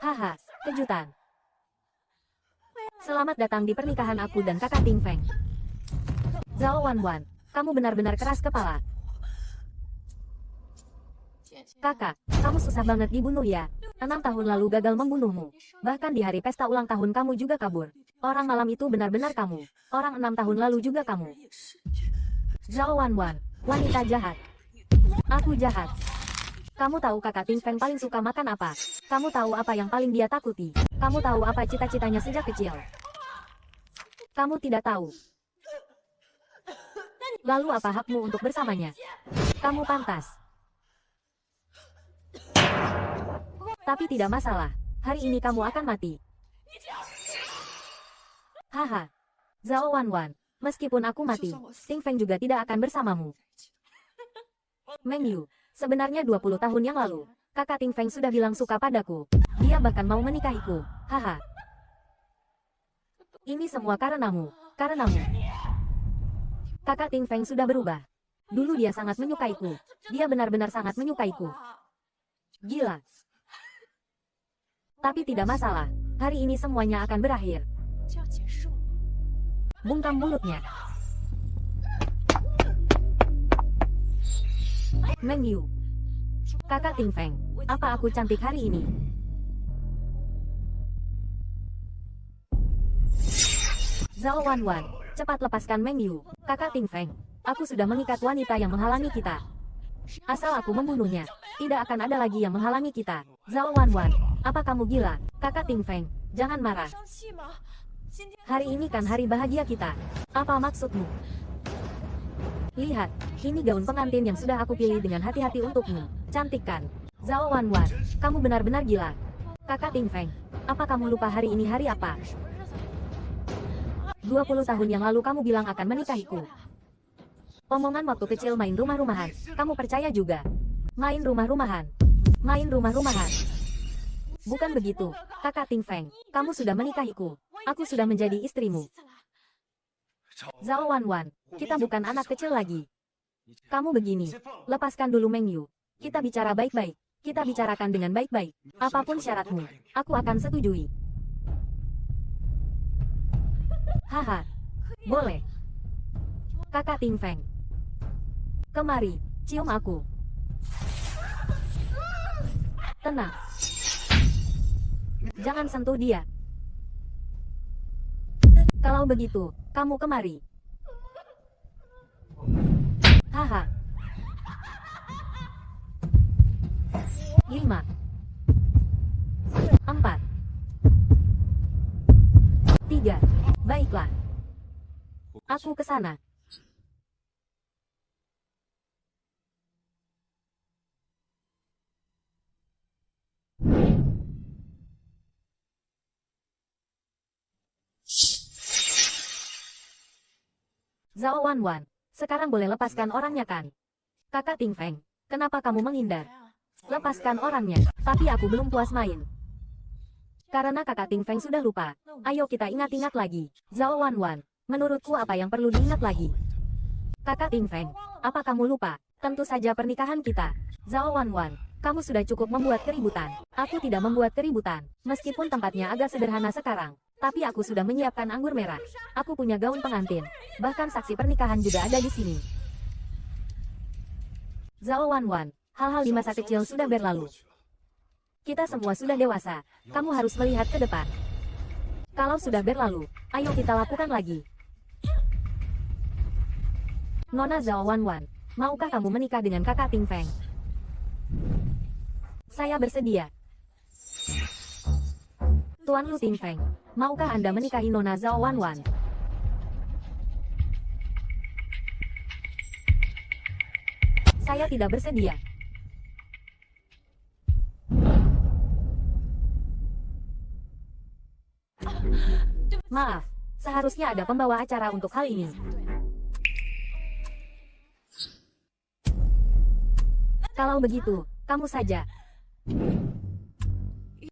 Haha, kejutan. Selamat datang di pernikahan aku dan kakak Ting Feng. Zhao Wanwan, kamu benar-benar keras kepala. Kakak, kamu susah banget dibunuh ya. 6 tahun lalu gagal membunuhmu. Bahkan di hari pesta ulang tahun kamu juga kabur. Orang malam itu benar-benar kamu. Orang 6 tahun lalu juga kamu. Zhao Wanwan, wanita jahat. Aku jahat. Kamu tahu kakak Ting Feng paling suka makan apa? Kamu tahu apa yang paling dia takuti? Kamu tahu apa cita-citanya sejak kecil? Kamu tidak tahu. Lalu apa hakmu untuk bersamanya? Kamu pantas. Tapi tidak masalah. Hari ini kamu akan mati. Haha. Zhao Wanwan, meskipun aku mati, Ting Feng juga tidak akan bersamamu. Meng Yu, sebenarnya 20 tahun yang lalu, kakak Ting Feng sudah bilang suka padaku. Dia bahkan mau menikahiku. Haha. Ini semua karenamu. Kakak Ting Feng sudah berubah. Dulu dia sangat menyukaiku. Dia benar-benar sangat menyukaiku. Gila. Tapi tidak masalah. Hari ini semuanya akan berakhir. Bungkam mulutnya. Meng Yu. Kakak Ting Feng, apa aku cantik hari ini? Zhao Wanwan, cepat lepaskan Meng Yu. Kakak Ting Feng, aku sudah mengikat wanita yang menghalangi kita. Asal aku membunuhnya, tidak akan ada lagi yang menghalangi kita. Zhao Wanwan, apa kamu gila? Kakak Ting Feng, jangan marah. Hari ini kan hari bahagia kita. Apa maksudmu? Lihat, ini gaun pengantin yang sudah aku pilih dengan hati-hati untukmu. Cantik kan? Zhao Wanwan, kamu benar-benar gila. Kakak Ting Feng, apa kamu lupa hari ini hari apa? 20 tahun yang lalu kamu bilang akan menikahiku. Omongan waktu kecil main rumah-rumahan, kamu percaya juga? Main rumah-rumahan. Bukan begitu, kakak Ting Feng, kamu sudah menikahiku. Aku sudah menjadi istrimu. Zhao Wanwan, kita bukan anak kecil lagi. Kamu begini, lepaskan dulu Meng Yu. Kita bicara baik-baik. Kita bicarakan dengan baik-baik. Apapun syaratmu, aku akan setujui. Haha, boleh. Kakak Ting Feng, kemari, cium aku. Tenang. Jangan sentuh dia. Kalau begitu, kamu kemari. Haha. 5, 4, 3. Baiklah. Aku ke sana. Zhao Wanwan, sekarang boleh lepaskan orangnya kan? Kakak Ting Feng, kenapa kamu menghindar? Lepaskan orangnya, tapi aku belum puas main. Karena kakak Ting Feng sudah lupa. Ayo kita ingat-ingat lagi. Zhao Wanwan, menurutku apa yang perlu diingat lagi? Kakak Ting Feng, apa kamu lupa? Tentu saja pernikahan kita. Zhao Wanwan, kamu sudah cukup membuat keributan. Aku tidak membuat keributan, meskipun tempatnya agak sederhana sekarang. Tapi aku sudah menyiapkan anggur merah. Aku punya gaun pengantin. Bahkan saksi pernikahan juga ada di sini. Zhao Wanwan, hal-hal di masa kecil sudah berlalu. Kita semua sudah dewasa. Kamu harus melihat ke depan. Kalau sudah berlalu, ayo kita lakukan lagi. Nona Zhao Wanwan, maukah kamu menikah dengan kakak Ting Feng? Saya bersedia. Tuan Lu Tingfeng, maukah Anda menikahi Nona Zhao Wanwan? Saya tidak bersedia. Maaf, seharusnya ada pembawa acara untuk hal ini. Kalau begitu, kamu saja.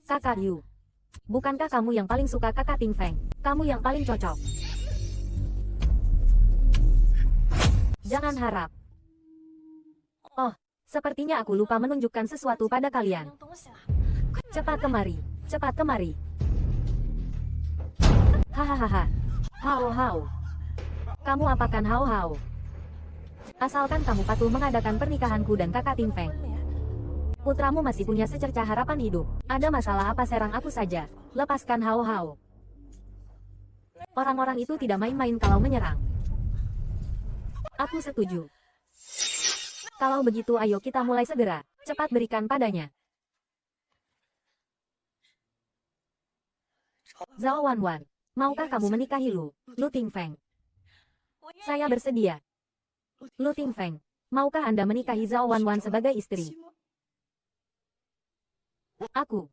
Kakak Yu. Bukankah kamu yang paling suka kakak Tingfeng? Kamu yang paling cocok. Jangan harap. Oh, sepertinya aku lupa menunjukkan sesuatu pada kalian. Cepat kemari, cepat kemari. Hahaha. Hao hao. Kamu apakan hao hao? Asalkan kamu patuh mengadakan pernikahanku dan kakak Tingfeng. Putramu masih punya secercah harapan hidup. Ada masalah apa serang aku saja. Lepaskan hao hao. Orang-orang itu tidak main-main kalau menyerang. Aku setuju. Kalau begitu ayo kita mulai segera. Cepat berikan padanya. Zhao Wanwan, maukah kamu menikahi Lu Tingfeng? Saya bersedia. Lu Tingfeng, maukah Anda menikahi Zhao Wanwan sebagai istri? Aku.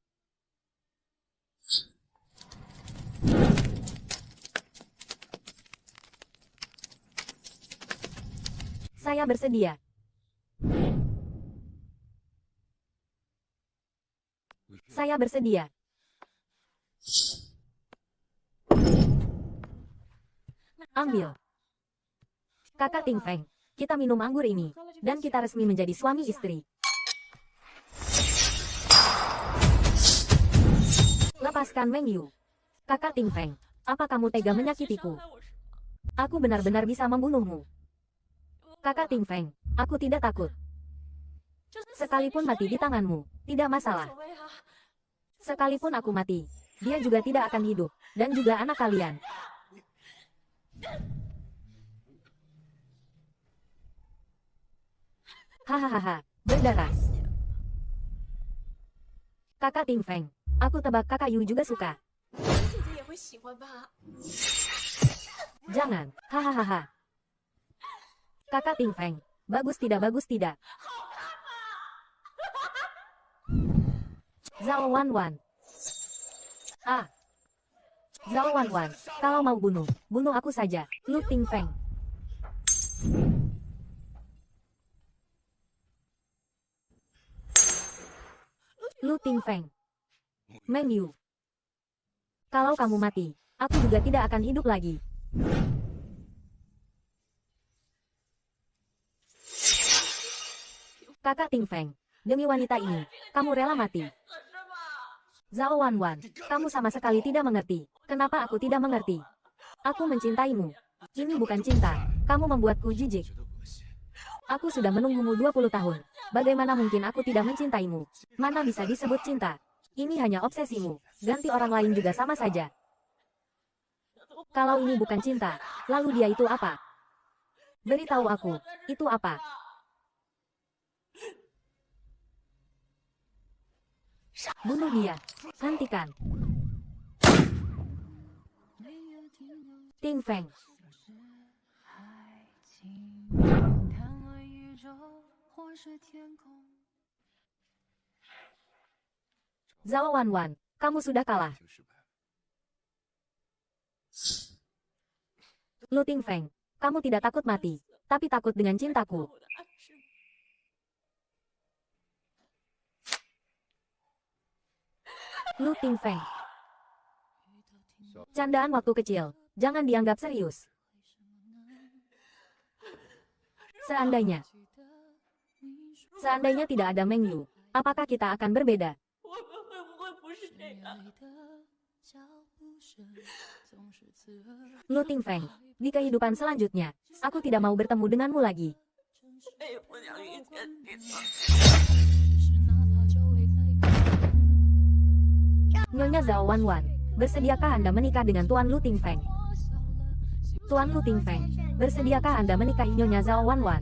Saya bersedia. Saya bersedia. Ambil. Kakak Tingfeng, kita minum anggur ini, dan kita resmi menjadi suami istri. Lepaskan Meng Yu. Kakak Tingfeng, apa kamu tega menyakitiku? Aku benar-benar bisa membunuhmu. Kakak Tingfeng, aku tidak takut. Sekalipun mati di tanganmu, tidak masalah. Sekalipun aku mati, dia juga tidak akan hidup, dan juga anak kalian. Hahaha, berdarah. Kakak Tingfeng, aku tebak kakak Yu juga suka. Jangan, hahaha. Kakak Tingfeng, bagus tidak. Zhao Wanwan. Ah. Zhao Wanwan, kalau mau bunuh aku saja. Lu Tingfeng. Lu Tingfeng. Meng Yu. Kalau kamu mati, aku juga tidak akan hidup lagi. Kakak Tingfeng, demi wanita ini, kamu rela mati. Zhao Wanwan, kamu sama sekali tidak mengerti. Kenapa aku tidak mengerti? Aku mencintaimu. Ini bukan cinta. Kamu membuatku jijik. Aku sudah menunggumu 20 tahun. Bagaimana mungkin aku tidak mencintaimu? Mana bisa disebut cinta? Ini hanya obsesimu. Ganti orang lain juga sama saja. Kalau ini bukan cinta, lalu dia itu apa? Beritahu aku, itu apa? Bunuh dia. Hentikan. Tingfeng. Zhao Wanwan, kamu sudah kalah. Lu Tingfeng, kamu tidak takut mati, tapi takut dengan cintaku. Lu Tingfeng. Candaan waktu kecil, jangan dianggap serius. Seandainya tidak ada Meng Yu, apakah kita akan berbeda? Lu Tingfeng, di kehidupan selanjutnya, aku tidak mau bertemu denganmu lagi. Nyonya Zhao Wanwan, bersediakah Anda menikah dengan Tuan Lu Tingfeng? Tuan Lu Tingfeng, bersediakah Anda menikahi Nyonya Zhao Wanwan?